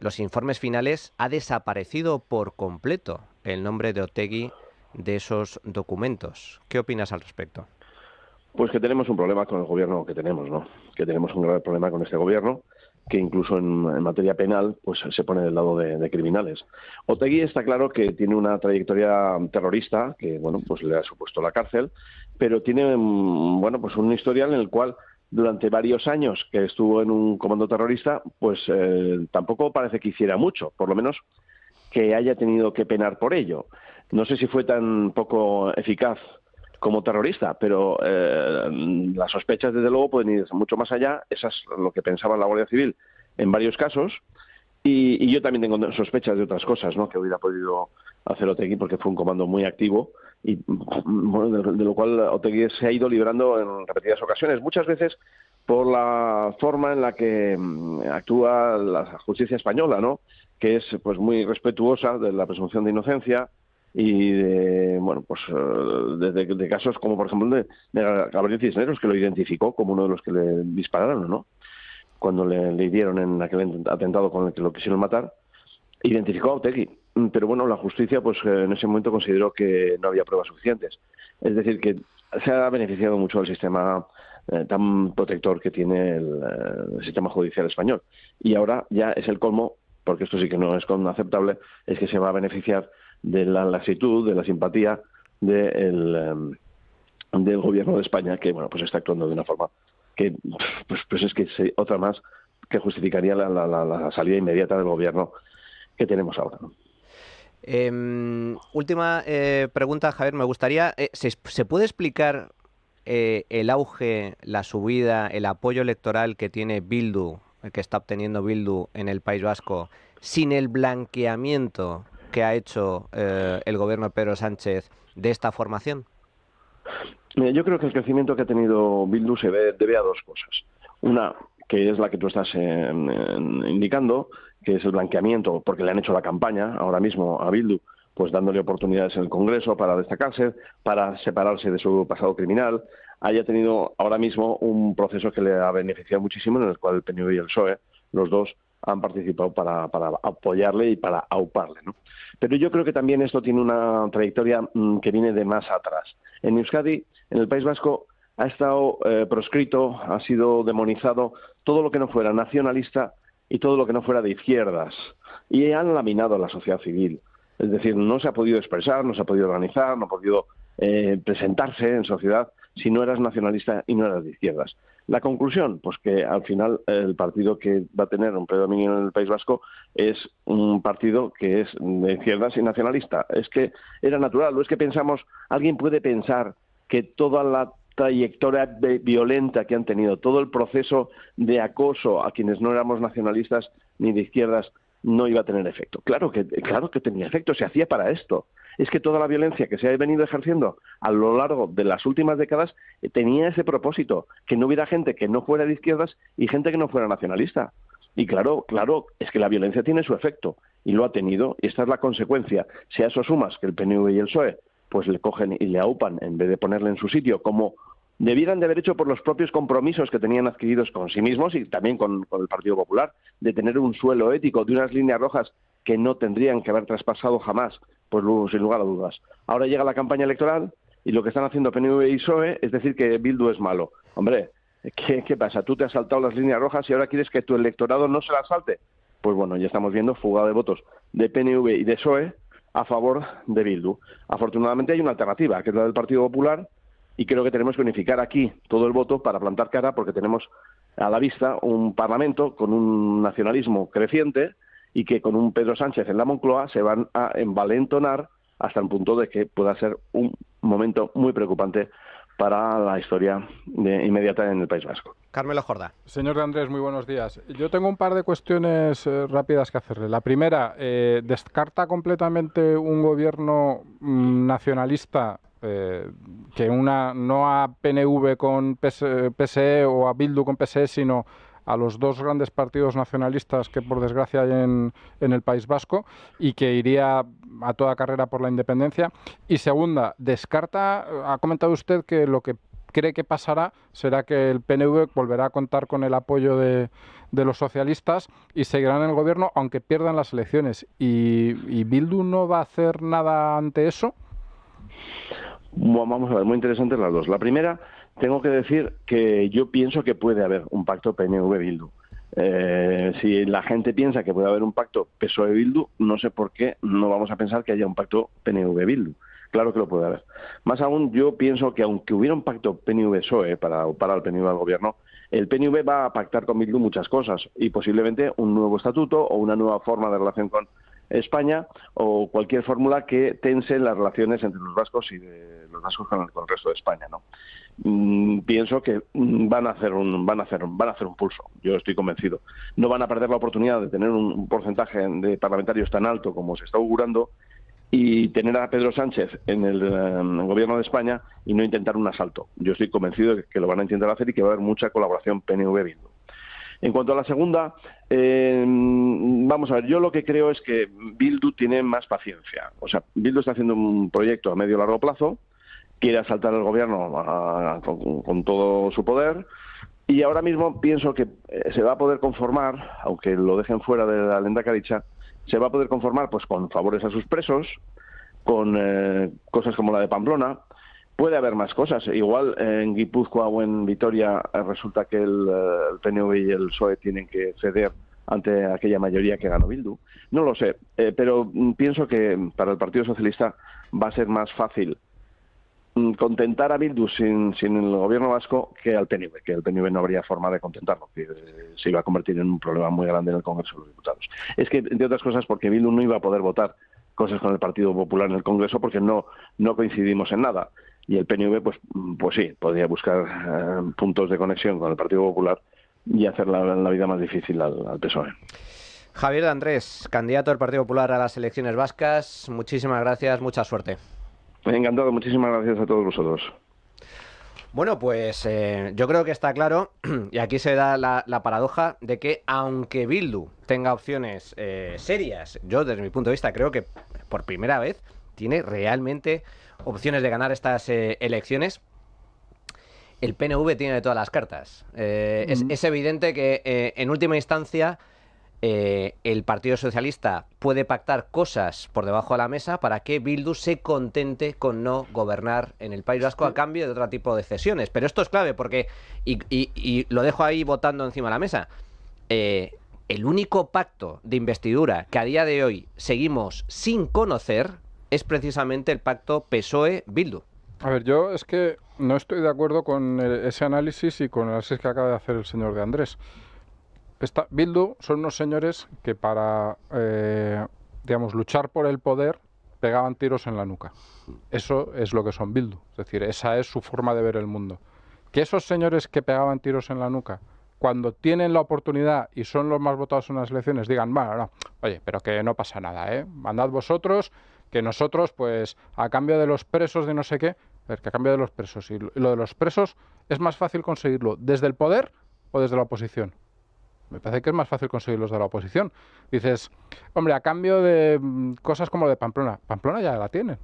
los informes finales, ha desaparecido por completo el nombre de Otegi de esos documentos. ¿Qué opinas al respecto? Pues que tenemos un problema con el gobierno que tenemos, ¿no? Que tenemos un grave problema con este gobierno, que incluso en materia penal pues se pone del lado de criminales. Otegi está claro que tiene una trayectoria terrorista que pues le ha supuesto la cárcel, pero tiene pues un historial en el cual durante varios años que estuvo en un comando terrorista, pues tampoco parece que hiciera mucho, por lo menos que haya tenido que penar por ello. No sé si fue tan poco eficaz como terrorista, pero las sospechas desde luego pueden ir mucho más allá. Eso es lo que pensaba la Guardia Civil en varios casos, y yo también tengo sospechas de otras cosas, ¿no?, que hubiera podido hacer Otegi, porque fue un comando muy activo y bueno, de lo cual Otegi se ha ido librando en repetidas ocasiones, muchas veces por la forma en la que actúa la justicia española, ¿no?, que es pues muy respetuosa de la presunción de inocencia y de, bueno, pues de casos como por ejemplo de Gabriel Cisneros, que lo identificó como uno de los que le dispararon, ¿no?, cuando le hirieron en aquel atentado con el que lo quisieron matar. Identificó a Otegi, pero bueno, la justicia pues en ese momento consideró que no había pruebas suficientes. Es decir, que se ha beneficiado mucho el sistema tan protector que tiene el sistema judicial español. Y ahora ya es el colmo, porque esto sí que no es aceptable, es que se va a beneficiar de la laxitud, de la simpatía del gobierno de España, que bueno, pues está actuando de una forma que pues es que otra más que justificaría la salida inmediata del gobierno que tenemos ahora, ¿no? Última pregunta, Javier. Me gustaría, ¿se puede explicar el auge, la subida, el apoyo electoral que tiene Bildu, que está obteniendo Bildu en el País Vasco, sin el blanqueamiento que ha hecho el gobierno de Pedro Sánchez de esta formación? Mira, yo creo que el crecimiento que ha tenido Bildu se debe a dos cosas. Una, que es la que tú estás indicando, que es el blanqueamiento, porque le han hecho la campaña ahora mismo a Bildu, pues dándole oportunidades en el Congreso para destacarse, para separarse de su pasado criminal. Haya tenido ahora mismo un proceso que le ha beneficiado muchísimo, en el cual el PNV y el PSOE, los dos, han participado para apoyarle y para auparle, ¿no? Pero yo creo que también esto tiene una trayectoria que viene de más atrás. En Euskadi, en el País Vasco, ha estado proscrito, ha sido demonizado todo lo que no fuera nacionalista y todo lo que no fuera de izquierdas. Y han laminado a la sociedad civil. Es decir, no se ha podido expresar, no se ha podido organizar, no ha podido presentarse en sociedad si no eras nacionalista y no eras de izquierdas. La conclusión, pues que al final el partido que va a tener un predominio en el País Vasco es un partido que es de izquierdas y nacionalista. Es que era natural, o es que pensamos, alguien puede pensar que toda la trayectoria violenta que han tenido, todo el proceso de acoso a quienes no éramos nacionalistas ni de izquierdas, no iba a tener efecto. Claro que tenía efecto, se hacía para esto. Es que toda la violencia que se ha venido ejerciendo a lo largo de las últimas décadas tenía ese propósito, que no hubiera gente que no fuera de izquierdas y gente que no fuera nacionalista. Y claro, es que la violencia tiene su efecto, y lo ha tenido, y esta es la consecuencia. Si a eso sumas que el PNV y el PSOE pues le cogen y le aupan en vez de ponerle en su sitio, como debieran de haber hecho por los propios compromisos que tenían adquiridos con sí mismos y también con el Partido Popular, de tener un suelo ético, de unas líneas rojas que no tendrían que haber traspasado jamás, pues sin lugar a dudas. Ahora llega la campaña electoral y lo que están haciendo PNV y PSOE es decir que Bildu es malo. Hombre, ¿qué pasa? Tú te has saltado las líneas rojas y ahora quieres que tu electorado no se las salte. Pues bueno, ya estamos viendo fuga de votos de PNV y de PSOE a favor de Bildu. Afortunadamente hay una alternativa, que es la del Partido Popular, y creo que tenemos que unificar aquí todo el voto para plantar cara, porque tenemos a la vista un Parlamento con un nacionalismo creciente y que con un Pedro Sánchez en la Moncloa se van a envalentonar hasta el punto de que pueda ser un momento muy preocupante para la historia inmediata en el País Vasco. Carmelo Jordá. Señor de Andrés, muy buenos días. Yo tengo un par de cuestiones rápidas que hacerle. La primera, ¿descarta completamente un gobierno nacionalista que no a PNV con PSE o a Bildu con PSE, sino a los dos grandes partidos nacionalistas que por desgracia hay en el País Vasco, y que iría a toda carrera por la independencia? Y segunda, ha comentado usted que lo que cree que pasará será que el PNV volverá a contar con el apoyo de los socialistas y seguirán en el gobierno aunque pierdan las elecciones. ¿Y Bildu no va a hacer nada ante eso? Vamos a ver, muy interesantes las dos. La primera, tengo que decir que yo pienso que puede haber un pacto PNV-Bildu. Si la gente piensa que puede haber un pacto PSOE-Bildu, no sé por qué no vamos a pensar que haya un pacto PNV-Bildu. Claro que lo puede haber. Más aún, yo pienso que aunque hubiera un pacto PNV-PSOE para el PNV al gobierno, el PNV va a pactar con Bildu muchas cosas, y posiblemente un nuevo estatuto o una nueva forma de relación con España, o cualquier fórmula que tense las relaciones entre los vascos y de los vascos con el resto de España, ¿no? Pienso que van a hacer un pulso. Yo estoy convencido. No van a perder la oportunidad de tener un porcentaje de parlamentarios tan alto como se está augurando y tener a Pedro Sánchez en el gobierno de España y no intentar un asalto. Yo estoy convencido de que lo van a intentar hacer y que va a haber mucha colaboración PNV-Bildu. En cuanto a la segunda, vamos a ver, yo lo que creo es que Bildu tiene más paciencia. O sea, Bildu está haciendo un proyecto a medio y largo plazo, quiere asaltar el gobierno con todo su poder, y ahora mismo pienso que se va a poder conformar, aunque lo dejen fuera de la Lehendakaritza, se va a poder conformar pues con favores a sus presos, con cosas como la de Pamplona. Puede haber más cosas. Igual en Guipúzcoa o en Vitoria resulta que el PNV y el PSOE tienen que ceder ante aquella mayoría que ganó Bildu. No lo sé, pero pienso que para el Partido Socialista va a ser más fácil contentar a Bildu sin el gobierno vasco que al PNV, que el PNV no habría forma de contentarlo, que se iba a convertir en un problema muy grande en el Congreso de los Diputados. Es que, entre otras cosas, porque Bildu no iba a poder votar cosas con el Partido Popular en el Congreso porque no coincidimos en nada. Y el PNV, pues sí, podría buscar puntos de conexión con el Partido Popular y hacer la vida más difícil al PSOE. Javier de Andrés, candidato del Partido Popular a las elecciones vascas, muchísimas gracias, mucha suerte. Encantado, muchísimas gracias a todos vosotros. Bueno, pues yo creo que está claro, y aquí se da la paradoja de que aunque Bildu tenga opciones serias, yo desde mi punto de vista creo que por primera vez tiene realmente opciones de ganar estas elecciones, el PNV tiene de todas las cartas. Es evidente que en última instancia el Partido Socialista puede pactar cosas por debajo de la mesa para que Bildu se contente con no gobernar en el País Vasco a cambio de otro tipo de cesiones. Pero esto es clave porque, y lo dejo ahí votando encima de la mesa, el único pacto de investidura que a día de hoy seguimos sin conocer es precisamente el pacto PSOE-Bildu. A ver, yo es que no estoy de acuerdo con ese análisis y con el análisis que acaba de hacer el señor de Andrés. Bildu son unos señores que para, digamos, luchar por el poder pegaban tiros en la nuca. Eso es lo que son Bildu. Es decir, esa es su forma de ver el mundo. Que esos señores que pegaban tiros en la nuca, cuando tienen la oportunidad y son los más votados en las elecciones, digan, bueno, no, oye, pero que no pasa nada, mandad vosotros, que nosotros, pues, a cambio de los presos de no sé qué, a ver, que a cambio de los presos, y lo de los presos es más fácil conseguirlo desde el poder o desde la oposición. Me parece que es más fácil conseguirlos de la oposición. Dices, hombre, a cambio de cosas como de Pamplona. Pamplona ya la tienen.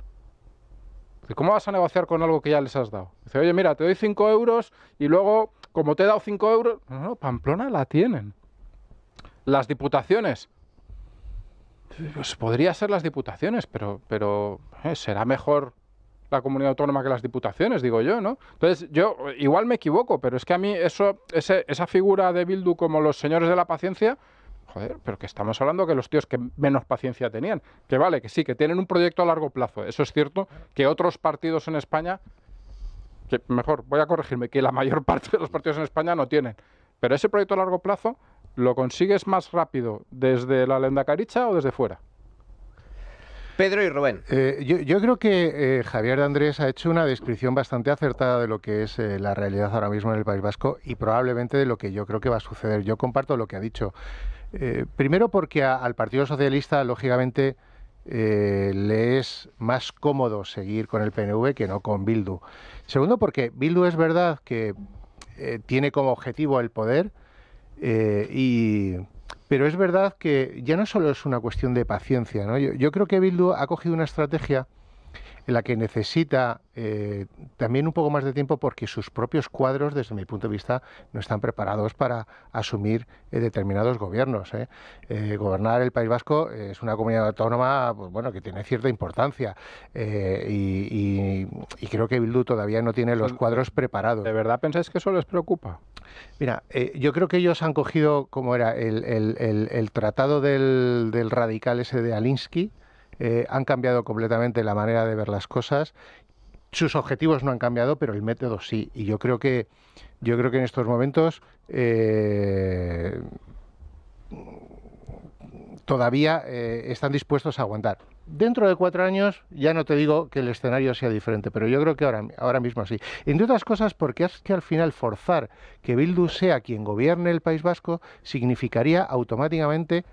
¿Cómo vas a negociar con algo que ya les has dado? Dice, oye, mira, te doy 5 euros y luego, como te he dado 5 euros... No, Pamplona la tienen. Las diputaciones. Pues podría ser las diputaciones, pero será mejor la comunidad autónoma que las diputaciones, digo yo, ¿no? Entonces, yo igual me equivoco, pero es que a mí esa figura de Bildu como los señores de la paciencia, joder, pero que estamos hablando que los tíos que menos paciencia tenían, que vale, que sí, que tienen un proyecto a largo plazo, eso es cierto, que otros partidos en España, que mejor, voy a corregirme, que la mayor parte de los partidos en España no tienen, pero ese proyecto a largo plazo lo consigues más rápido desde la Lehendakaritza o desde fuera. Pedro y Rubén. Yo creo que Javier de Andrés ha hecho una descripción bastante acertada de lo que es la realidad ahora mismo en el País Vasco y probablemente de lo que yo creo que va a suceder. Yo comparto lo que ha dicho. Primero porque al Partido Socialista, lógicamente, le es más cómodo seguir con el PNV que no con Bildu. Segundo porque Bildu es verdad que tiene como objetivo el poder pero es verdad que ya no solo es una cuestión de paciencia, ¿no? Yo creo que Bildu ha cogido una estrategia en la que necesita también un poco más de tiempo porque sus propios cuadros, desde mi punto de vista, no están preparados para asumir determinados gobiernos. Gobernar el País Vasco es una comunidad autónoma, pues, bueno, que tiene cierta importancia y creo que Bildu todavía no tiene los cuadros preparados. ¿De verdad pensáis que eso les preocupa? Mira, yo creo que ellos han cogido, como era, el tratado del radical ese de Alinsky. Han cambiado completamente la manera de ver las cosas. Sus objetivos no han cambiado, pero el método sí. Y yo creo que en estos momentos todavía están dispuestos a aguantar. Dentro de 4 años ya no te digo que el escenario sea diferente, pero yo creo que ahora mismo sí. Entre otras cosas porque es que al final forzar que Bildu sea quien gobierne el País Vasco significaría automáticamente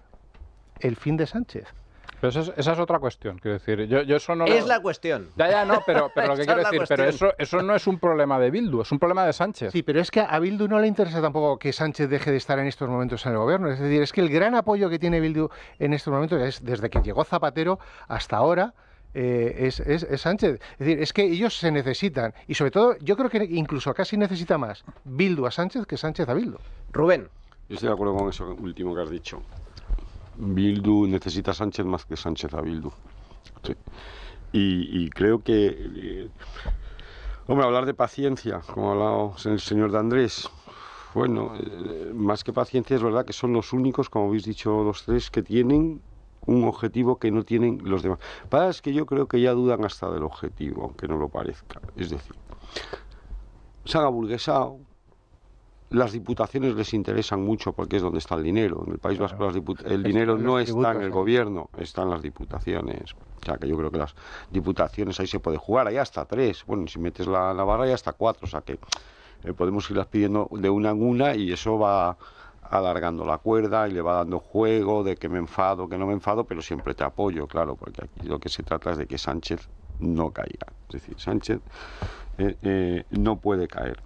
el fin de Sánchez. Pero esa es otra cuestión, quiero decir, yo eso no es la cuestión. Ya, no, pero lo que quiero decir, pero eso no es un problema de Bildu, es un problema de Sánchez. Sí, pero es que a Bildu no le interesa tampoco que Sánchez deje de estar en estos momentos en el gobierno, es decir, es que el gran apoyo que tiene Bildu en estos momentos es desde que llegó Zapatero hasta ahora. Es Sánchez. Es decir, es que ellos se necesitan, y sobre todo yo creo que incluso casi necesita más Bildu a Sánchez que Sánchez a Bildu. Rubén. Yo estoy de acuerdo con eso último que has dicho. Bildu necesita a Sánchez más que Sánchez a Bildu. Sí. Y creo que, hombre, hablar de paciencia, como ha hablado el señor de Andrés, bueno, más que paciencia es verdad que son los únicos, como habéis dicho los tres, que tienen un objetivo que no tienen los demás. Para es que yo creo que ya dudan hasta del objetivo, aunque no lo parezca. Es decir, se han aburguesado. Las diputaciones les interesan mucho porque es donde está el dinero. En el País Vasco el dinero no está en el gobierno, está en las diputaciones. O sea que yo creo que las diputaciones ahí se puede jugar, hay hasta 3. Bueno, si metes la Navarra hay hasta 4. O sea que podemos irlas pidiendo de una en una y eso va alargando la cuerda y le va dando juego de que me enfado, que no me enfado, pero siempre te apoyo, claro, porque aquí lo que se trata es de que Sánchez no caiga. Es decir, Sánchez no puede caer.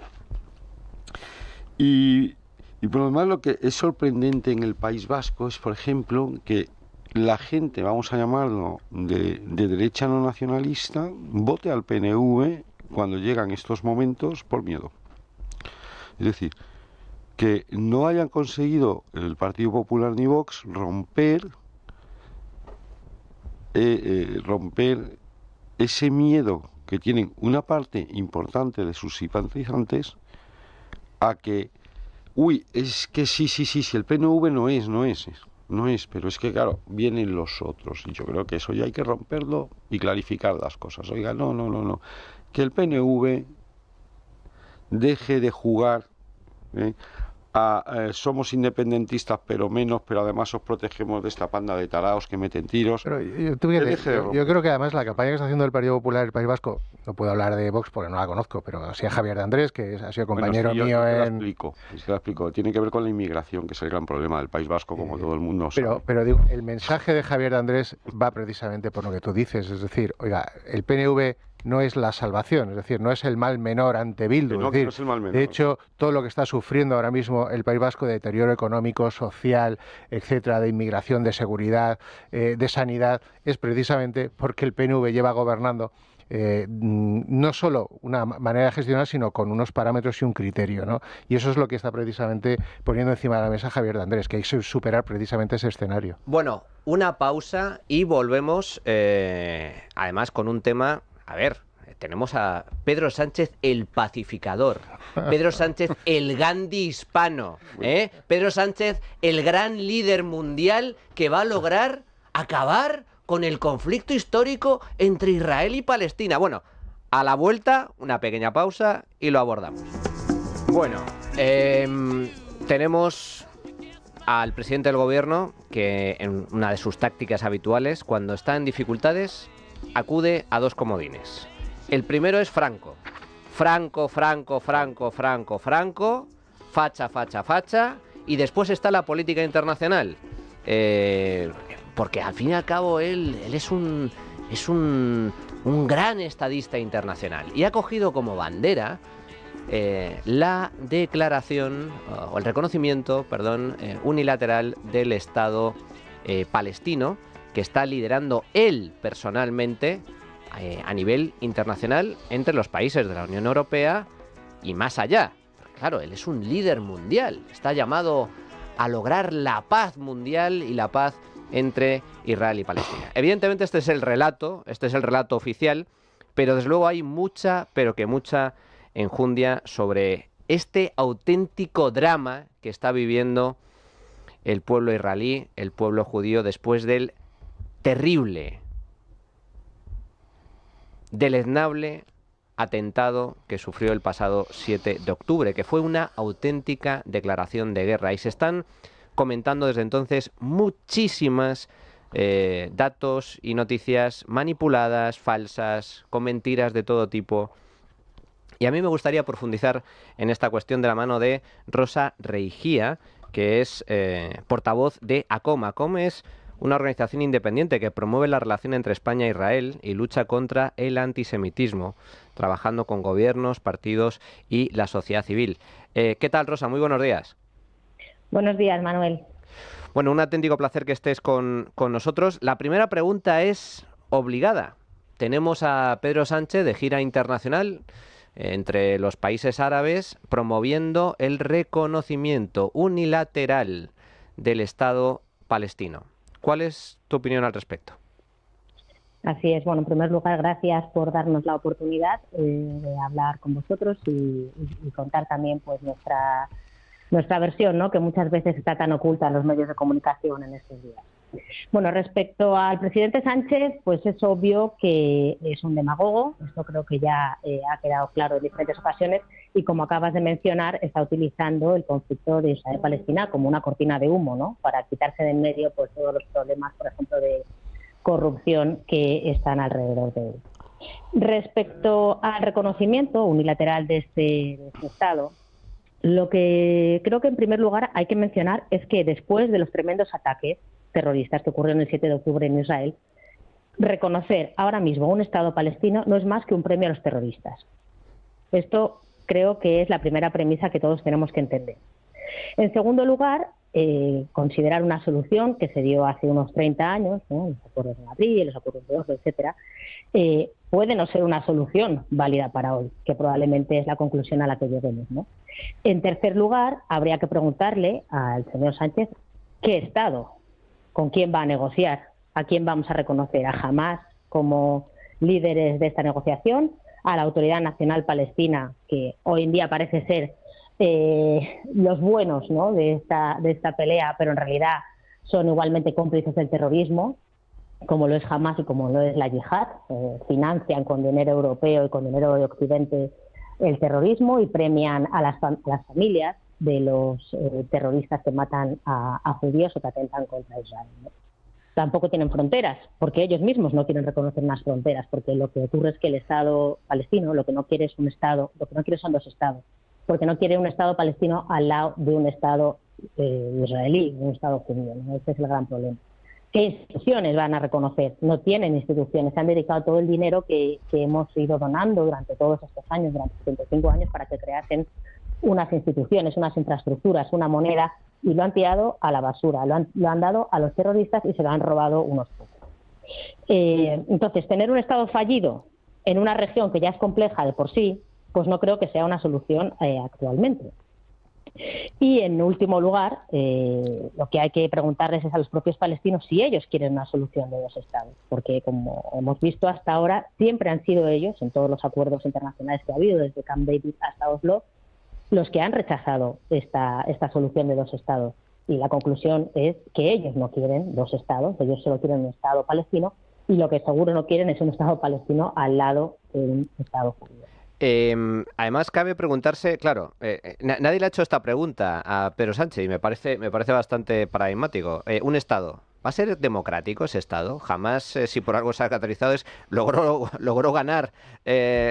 Y por lo demás lo que es sorprendente en el País Vasco es, por ejemplo, que la gente, vamos a llamarlo, de derecha no nacionalista, vote al PNV cuando llegan estos momentos por miedo. Es decir, que no hayan conseguido el Partido Popular ni Vox romper ese miedo que tienen una parte importante de sus simpatizantes a que, es que sí, el PNV no es, pero es que claro, vienen los otros, y yo creo que eso ya hay que romperlo y clarificar las cosas. Oiga, no, que el PNV deje de jugar somos independentistas pero menos, pero además os protegemos de esta panda de taraos que meten tiros. Pero yo creo que además la campaña que está haciendo el Partido Popular del País Vasco, no puedo hablar de Vox porque no la conozco, pero sí a Javier de Andrés, que ha sido compañero mío te lo explico. Tiene que ver con la inmigración, que es el gran problema del País Vasco, como todo el mundo sabe. Pero digo, el mensaje de Javier de Andrés va precisamente por lo que tú dices, es decir, oiga, el PNV no es la salvación, es decir, no es el mal menor ante Bildu. No, es decir, no es el mal menor. De hecho, todo lo que está sufriendo ahora mismo el País Vasco de deterioro económico, social, etcétera, de inmigración, de seguridad, de sanidad, es precisamente porque el PNV lleva gobernando no solo una manera de gestionar, sino con unos parámetros y un criterio, ¿no? Y eso es lo que está precisamente poniendo encima de la mesa Javier de Andrés, que hay que superar precisamente ese escenario. Bueno, una pausa y volvemos, además, con un tema. A ver, tenemos a Pedro Sánchez el pacificador, Pedro Sánchez el Gandhi hispano, Pedro Sánchez el gran líder mundial que va a lograr acabar con el conflicto histórico entre Israel y Palestina. Bueno, a la vuelta, una pequeña pausa y lo abordamos. Bueno, tenemos al presidente del gobierno que en una de sus tácticas habituales, cuando está en dificultades, acude a 2 comodines. El primero es Franco, facha, y después está la política internacional, porque al fin y al cabo él es un gran estadista internacional y ha cogido como bandera la declaración, o el reconocimiento, unilateral del Estado palestino, que está liderando él personalmente a nivel internacional entre los países de la Unión Europea y más allá. Claro, él es un líder mundial, está llamado a lograr la paz mundial y la paz entre Israel y Palestina. Evidentemente este es el relato oficial, pero desde luego hay mucha enjundia sobre este auténtico drama que está viviendo el pueblo israelí, el pueblo judío, después del terrible, deleznable atentado que sufrió el pasado 7 de octubre, que fue una auténtica declaración de guerra. Y se están comentando desde entonces muchísimas datos y noticias manipuladas, falsas, con mentiras de todo tipo. Y a mí me gustaría profundizar en esta cuestión de la mano de Rosa Reigía, que es portavoz de ACOM. ACOM es una organización independiente que promueve la relación entre España e Israel y lucha contra el antisemitismo, trabajando con gobiernos, partidos y la sociedad civil. ¿Qué tal, Rosa? Muy buenos días. Buenos días, Manuel. Bueno, un auténtico placer que estés con nosotros. La primera pregunta es obligada. Tenemos a Pedro Sánchez de gira internacional entre los países árabes promoviendo el reconocimiento unilateral del Estado palestino. ¿Cuál es tu opinión al respecto? Así es. Bueno, en primer lugar, gracias por darnos la oportunidad de hablar con vosotros y contar también pues nuestra versión, ¿no?, que muchas veces está tan oculta en los medios de comunicación en estos días. Bueno, respecto al presidente Sánchez, pues es obvio que es un demagogo, esto creo que ya ha quedado claro en diferentes ocasiones, y como acabas de mencionar, está utilizando el conflicto de Israel-Palestina como una cortina de humo, ¿no?, para quitarse de en medio pues todos los problemas, por ejemplo, de corrupción que están alrededor de él. Respecto al reconocimiento unilateral de este Estado, lo que creo que en primer lugar hay que mencionar es que después de los tremendos ataques terroristas que ocurrieron el 7 de octubre en Israel, reconocer ahora mismo un Estado palestino no es más que un premio a los terroristas. Esto creo que es la primera premisa que todos tenemos que entender. En segundo lugar, considerar una solución que se dio hace unos 30 años, ¿no?, los acuerdos de Madrid, los acuerdos de Oslo, etcétera, puede no ser una solución válida para hoy, que probablemente es la conclusión a la que lleguemos, ¿no? En tercer lugar, habría que preguntarle al señor Sánchez qué Estado, con quién va a negociar, a quién vamos a reconocer, a Hamás como líderes de esta negociación, a la Autoridad Nacional Palestina, que hoy en día parece ser los buenos, ¿no?, de esta pelea, pero en realidad son igualmente cómplices del terrorismo, como lo es Hamás y como lo es la Yihad, financian con dinero europeo y con dinero de Occidente el terrorismo y premian a las familias de los terroristas que matan a judíos o que atentan contra Israel, ¿no? Tampoco tienen fronteras, porque ellos mismos no quieren reconocer unas fronteras, porque lo que ocurre es que el Estado palestino lo que no quiere es un Estado, lo que no quiere son dos Estados, porque no quiere un Estado palestino al lado de un Estado israelí, un Estado judío, ¿no? Ese es el gran problema. ¿Qué instituciones van a reconocer? No tienen instituciones, se han dedicado todo el dinero que hemos ido donando durante todos estos años, durante 75 años, para que creasen unas instituciones, unas infraestructuras, una moneda, y lo han tirado a la basura, lo han dado a los terroristas y se lo han robado unos pocos. Entonces, tener un Estado fallido en una región que ya es compleja de por sí, pues no creo que sea una solución actualmente. Y en último lugar, lo que hay que preguntarles es a los propios palestinos si ellos quieren una solución de dos estados, porque como hemos visto hasta ahora, siempre han sido ellos, en todos los acuerdos internacionales que ha habido, desde Camp David hasta Oslo, los que han rechazado esta solución de dos estados. Y la conclusión es que ellos no quieren dos estados, ellos solo quieren un Estado palestino, y lo que seguro no quieren es un Estado palestino al lado de un Estado judío. Además, cabe preguntarse, claro, nadie le ha hecho esta pregunta a Pedro Sánchez y me parece bastante paradigmático. Un Estado, ¿va a ser democrático ese Estado? Jamás, si por algo se ha caracterizado, logró ganar,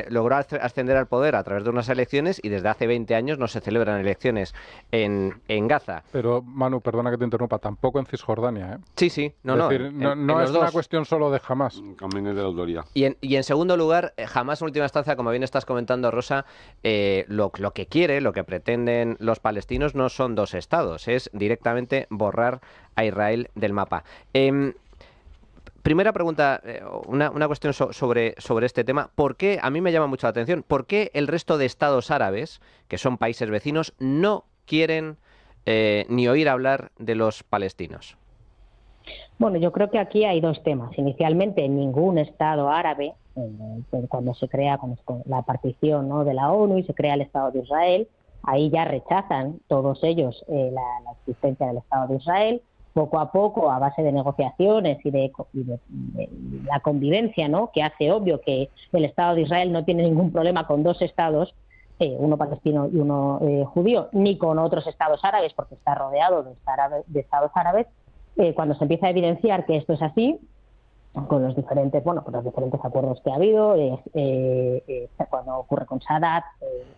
logró ascender al poder a través de unas elecciones, y desde hace 20 años no se celebran elecciones en Gaza. Pero, Manu, perdona que te interrumpa, tampoco en Cisjordania, ¿eh? Sí, no es una cuestión solo de Hamás. También es de la autoridad. Y en segundo lugar, Hamás en última instancia, como bien estás comentando, Rosa, lo que quiere, lo que pretenden los palestinos no son dos estados, es directamente borrar a Israel del mapa. Primera pregunta, una cuestión sobre este tema. ¿Por qué, a mí me llama mucho la atención, por qué el resto de estados árabes, que son países vecinos, no quieren ni oír hablar de los palestinos? Bueno, yo creo que aquí hay dos temas. Inicialmente, ningún Estado árabe, cuando se crea con la partición, ¿no?, de la ONU y se crea el Estado de Israel, ahí ya rechazan todos ellos la existencia del Estado de Israel. Poco a poco, a base de negociaciones y de la convivencia, ¿no?, que hace obvio que el Estado de Israel no tiene ningún problema con dos estados, uno palestino y uno judío, ni con otros estados árabes, porque está rodeado de estados árabes, Cuando se empieza a evidenciar que esto es así, con los diferentes acuerdos que ha habido, cuando ocurre con Sadat,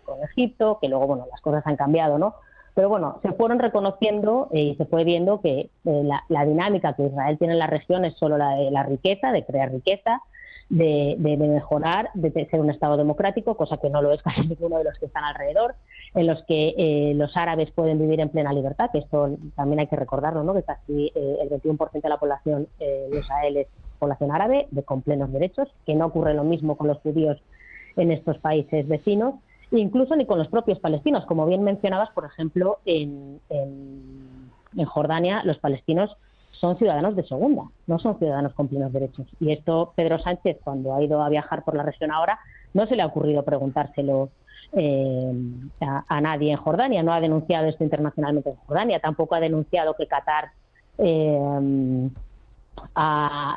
con Egipto, que luego las cosas han cambiado, ¿no? Pero se fueron reconociendo y se fue viendo que la dinámica que Israel tiene en la región es solo la riqueza, de crear riqueza, de mejorar, de ser un Estado democrático, cosa que no lo es casi ninguno de los que están alrededor, en los que los árabes pueden vivir en plena libertad, que esto también hay que recordarlo, ¿no? Que casi el 21% de la población de Israel es población árabe, con plenos derechos, que no ocurre lo mismo con los judíos en estos países vecinos, incluso ni con los propios palestinos. Como bien mencionabas, por ejemplo, en Jordania los palestinos son ciudadanos de segunda, no son ciudadanos con plenos derechos. Y esto Pedro Sánchez, cuando ha ido a viajar por la región ahora, no se le ha ocurrido preguntárselo a nadie en Jordania, no ha denunciado esto internacionalmente en Jordania, tampoco ha denunciado que Qatar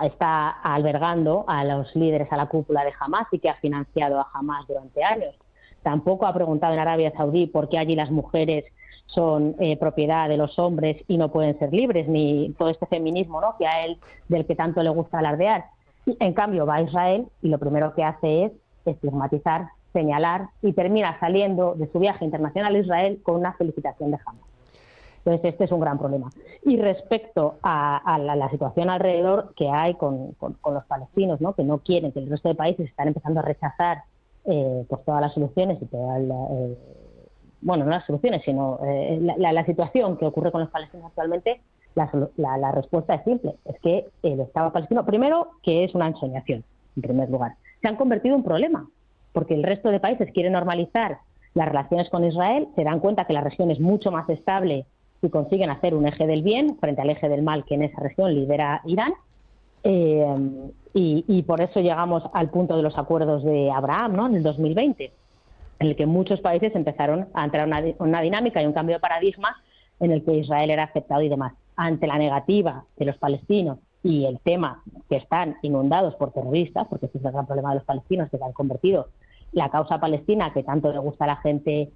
está albergando a los líderes, a la cúpula de Hamás, y que ha financiado a Hamás durante años. Tampoco ha preguntado en Arabia Saudí por qué allí las mujeres son propiedad de los hombres y no pueden ser libres, ni todo este feminismo, ¿no?, que a él, del que tanto le gusta alardear. En cambio va a Israel y lo primero que hace es estigmatizar, señalar, y termina saliendo de su viaje internacional a Israel con una felicitación de Hamás. Entonces este es un gran problema. Y respecto a la situación alrededor que hay con los palestinos, ¿no?, que no quieren, que el resto de países están empezando a rechazar pues todas las soluciones y todas no las soluciones, sino la situación que ocurre con los palestinos actualmente, la respuesta es simple. Es que el Estado palestino, primero, que es una ensoñación, en primer lugar. Se han convertido en un problema, porque el resto de países quieren normalizar las relaciones con Israel, se dan cuenta que la región es mucho más estable y consiguen hacer un eje del bien frente al eje del mal que en esa región lidera Irán. Y por eso llegamos al punto de los acuerdos de Abraham, ¿no?, en el 2020, en el que muchos países empezaron a entrar en una dinámica y un cambio de paradigma en el que Israel era aceptado y demás. Ante la negativa de los palestinos y el tema que están inundados por terroristas, porque ese es el gran problema de los palestinos, que se han convertido la causa palestina, que tanto le gusta a la gente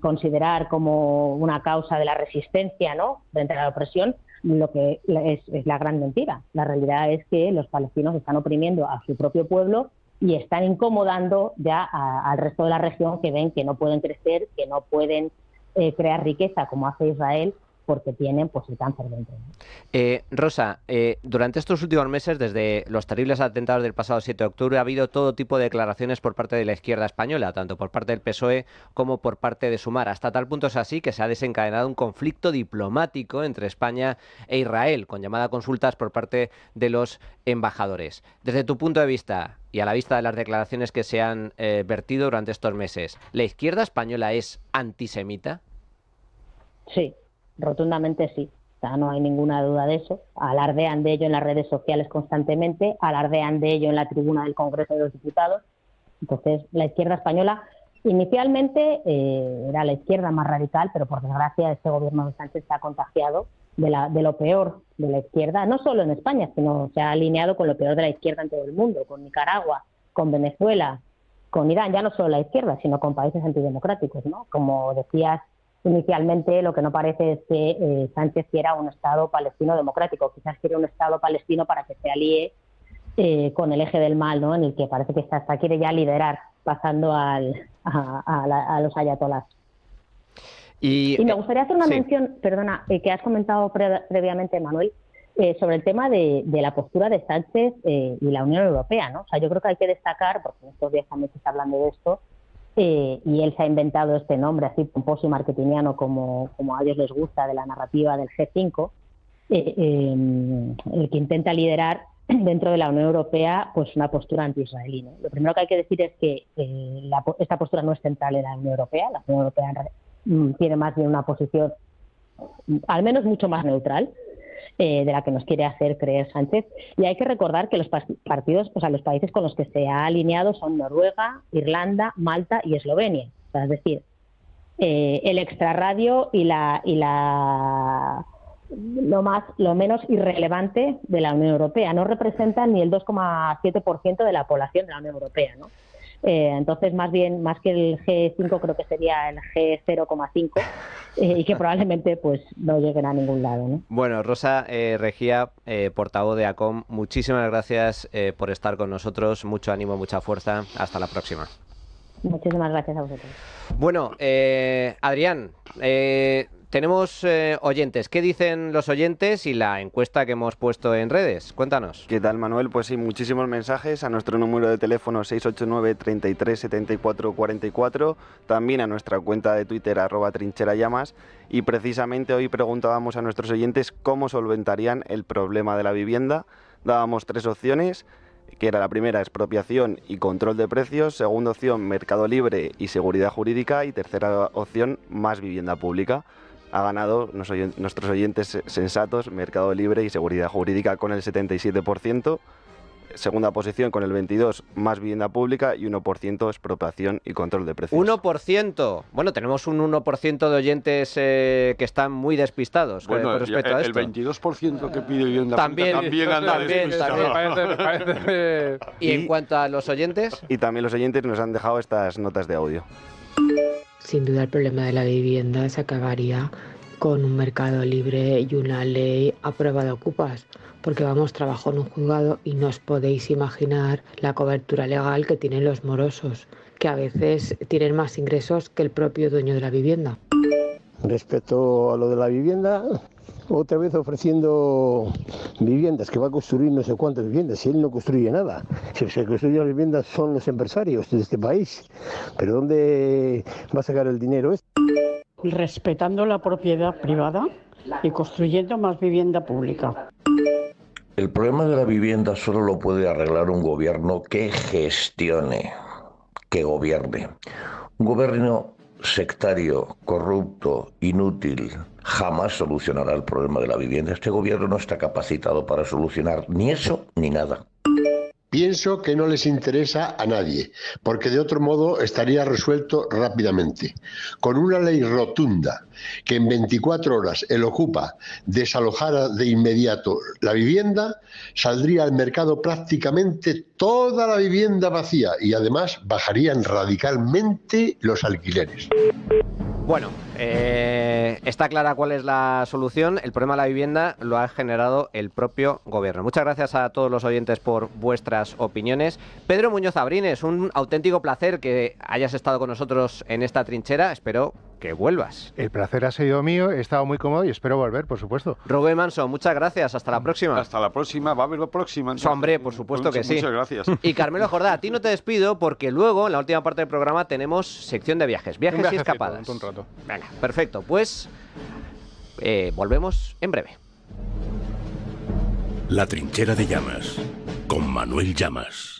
considerar como una causa de la resistencia, ¿no?, frente a la opresión, lo que es la gran mentira. La realidad es que los palestinos están oprimiendo a su propio pueblo y están incomodando ya al resto de la región, que ven que no pueden crecer, que no pueden crear riqueza como hace Israel, porque tienen pues el cáncer dentro. Rosa, durante estos últimos meses, desde los terribles atentados del pasado 7 de octubre, ha habido todo tipo de declaraciones por parte de la izquierda española, tanto por parte del PSOE como por parte de Sumar. Hasta tal punto es así que se ha desencadenado un conflicto diplomático entre España e Israel, con llamada a consultas por parte de los embajadores. Desde tu punto de vista, y a la vista de las declaraciones que se han vertido durante estos meses, ¿la izquierda española es antisemita? Sí. Rotundamente sí, o sea, no hay ninguna duda de eso. Alardean de ello en las redes sociales constantemente, alardean de ello en la tribuna del Congreso de los Diputados. Entonces, la izquierda española inicialmente era la izquierda más radical, pero por desgracia este gobierno de Sánchez se ha contagiado de lo peor de la izquierda, no solo en España, sino se ha alineado con lo peor de la izquierda en todo el mundo, con Nicaragua, con Venezuela, con Irán, ya no solo la izquierda, sino con países antidemocráticos, ¿no? Como decías, inicialmente lo que no parece es que Sánchez quiera un Estado palestino democrático, quizás quiere un Estado palestino para que se alíe con el eje del mal, ¿no?, en el que parece que hasta quiere ya liderar, pasando a los ayatolás. Y me gustaría hacer una mención, perdona, que has comentado previamente, Manuel, sobre el tema de la postura de Sánchez y la Unión Europea, ¿no? O sea, yo creo que hay que destacar, porque en estos días también se está hablando de esto, y él se ha inventado este nombre así pomposo y marketingiano como a ellos les gusta, de la narrativa del G5, el que intenta liderar dentro de la Unión Europea pues una postura anti-israelí, ¿no? Lo primero que hay que decir es que esta postura no es central en la Unión Europea. La Unión Europea tiene más bien una posición al menos mucho más neutral de la que nos quiere hacer creer Sánchez. Y hay que recordar que los partidos, o sea, los países con los que se ha alineado son Noruega, Irlanda, Malta y Eslovenia. O sea, es decir, el extrarradio y lo menos irrelevante de la Unión Europea. No representan ni el 2,7% de la población de la Unión Europea, ¿no? Entonces, más que el G5, creo que sería el G0,5 y que probablemente pues no lleguen a ningún lado, ¿no? Bueno, Rosa Regía, portavoz de ACOM, muchísimas gracias por estar con nosotros. Mucho ánimo, mucha fuerza. Hasta la próxima. Muchísimas gracias a vosotros. Bueno, Adrián, tenemos oyentes. ¿Qué dicen los oyentes y la encuesta que hemos puesto en redes? Cuéntanos. ¿Qué tal, Manuel? Pues sí, muchísimos mensajes a nuestro número de teléfono 689 33 74 44, también a nuestra cuenta de Twitter @trincherallamas, y precisamente hoy preguntábamos a nuestros oyentes cómo solventarían el problema de la vivienda. Dábamos 3 opciones, que era la primera, expropiación y control de precios; segunda opción, mercado libre y seguridad jurídica; y tercera opción, más vivienda pública. Ha ganado nuestros oyentes sensatos, mercado libre y seguridad jurídica, con el 77%. Segunda posición con el 22%, más vivienda pública, y 1% expropiación y control de precios. 1%. Bueno, tenemos un 1% de oyentes que están muy despistados con respecto a esto. El 22% que pide vivienda pública también anda despistado. ¿Y en cuanto a los oyentes? Y también los oyentes nos han dejado estas notas de audio. Sin duda el problema de la vivienda se acabaría con un mercado libre y una ley a prueba de ocupas, porque vamos, trabajo en un juzgado y no os podéis imaginar la cobertura legal que tienen los morosos, que a veces tienen más ingresos que el propio dueño de la vivienda. Respecto a lo de la vivienda, otra vez ofreciendo viviendas, que va a construir no sé cuántas viviendas, si él no construye nada. Si se construyen las viviendas son los empresarios de este país, pero ¿dónde va a sacar el dinero? Respetando la propiedad privada y construyendo más vivienda pública. El problema de la vivienda solo lo puede arreglar un gobierno que gestione, que gobierne. Un gobierno sectario, corrupto, inútil, jamás solucionará el problema de la vivienda. Este gobierno no está capacitado para solucionar ni eso ni nada. Pienso que no les interesa a nadie, porque de otro modo estaría resuelto rápidamente. Con una ley rotunda que en 24 horas el Ocupa desalojara de inmediato la vivienda, saldría al mercado prácticamente toda la vivienda vacía y además bajarían radicalmente los alquileres. Bueno, está clara cuál es la solución. El problema de la vivienda lo ha generado el propio gobierno. Muchas gracias a todos los oyentes por vuestras opiniones. Pedro Muñoz Abrines, un auténtico placer que hayas estado con nosotros en esta trinchera. Espero que vuelvas. El placer ha sido mío, he estado muy cómodo y espero volver, por supuesto. Rubén Manso, muchas gracias. Hasta la próxima. Hasta la próxima. ¿Va a haber la próxima? Hombre, por supuesto que sí. Muchas gracias. Y Carmelo Jordá, a ti no te despido porque luego, en la última parte del programa, tenemos sección de viajes. Viajes y escapadas. Un rato. Venga, perfecto. Pues volvemos en breve. La trinchera de Llamas, con Manuel Llamas.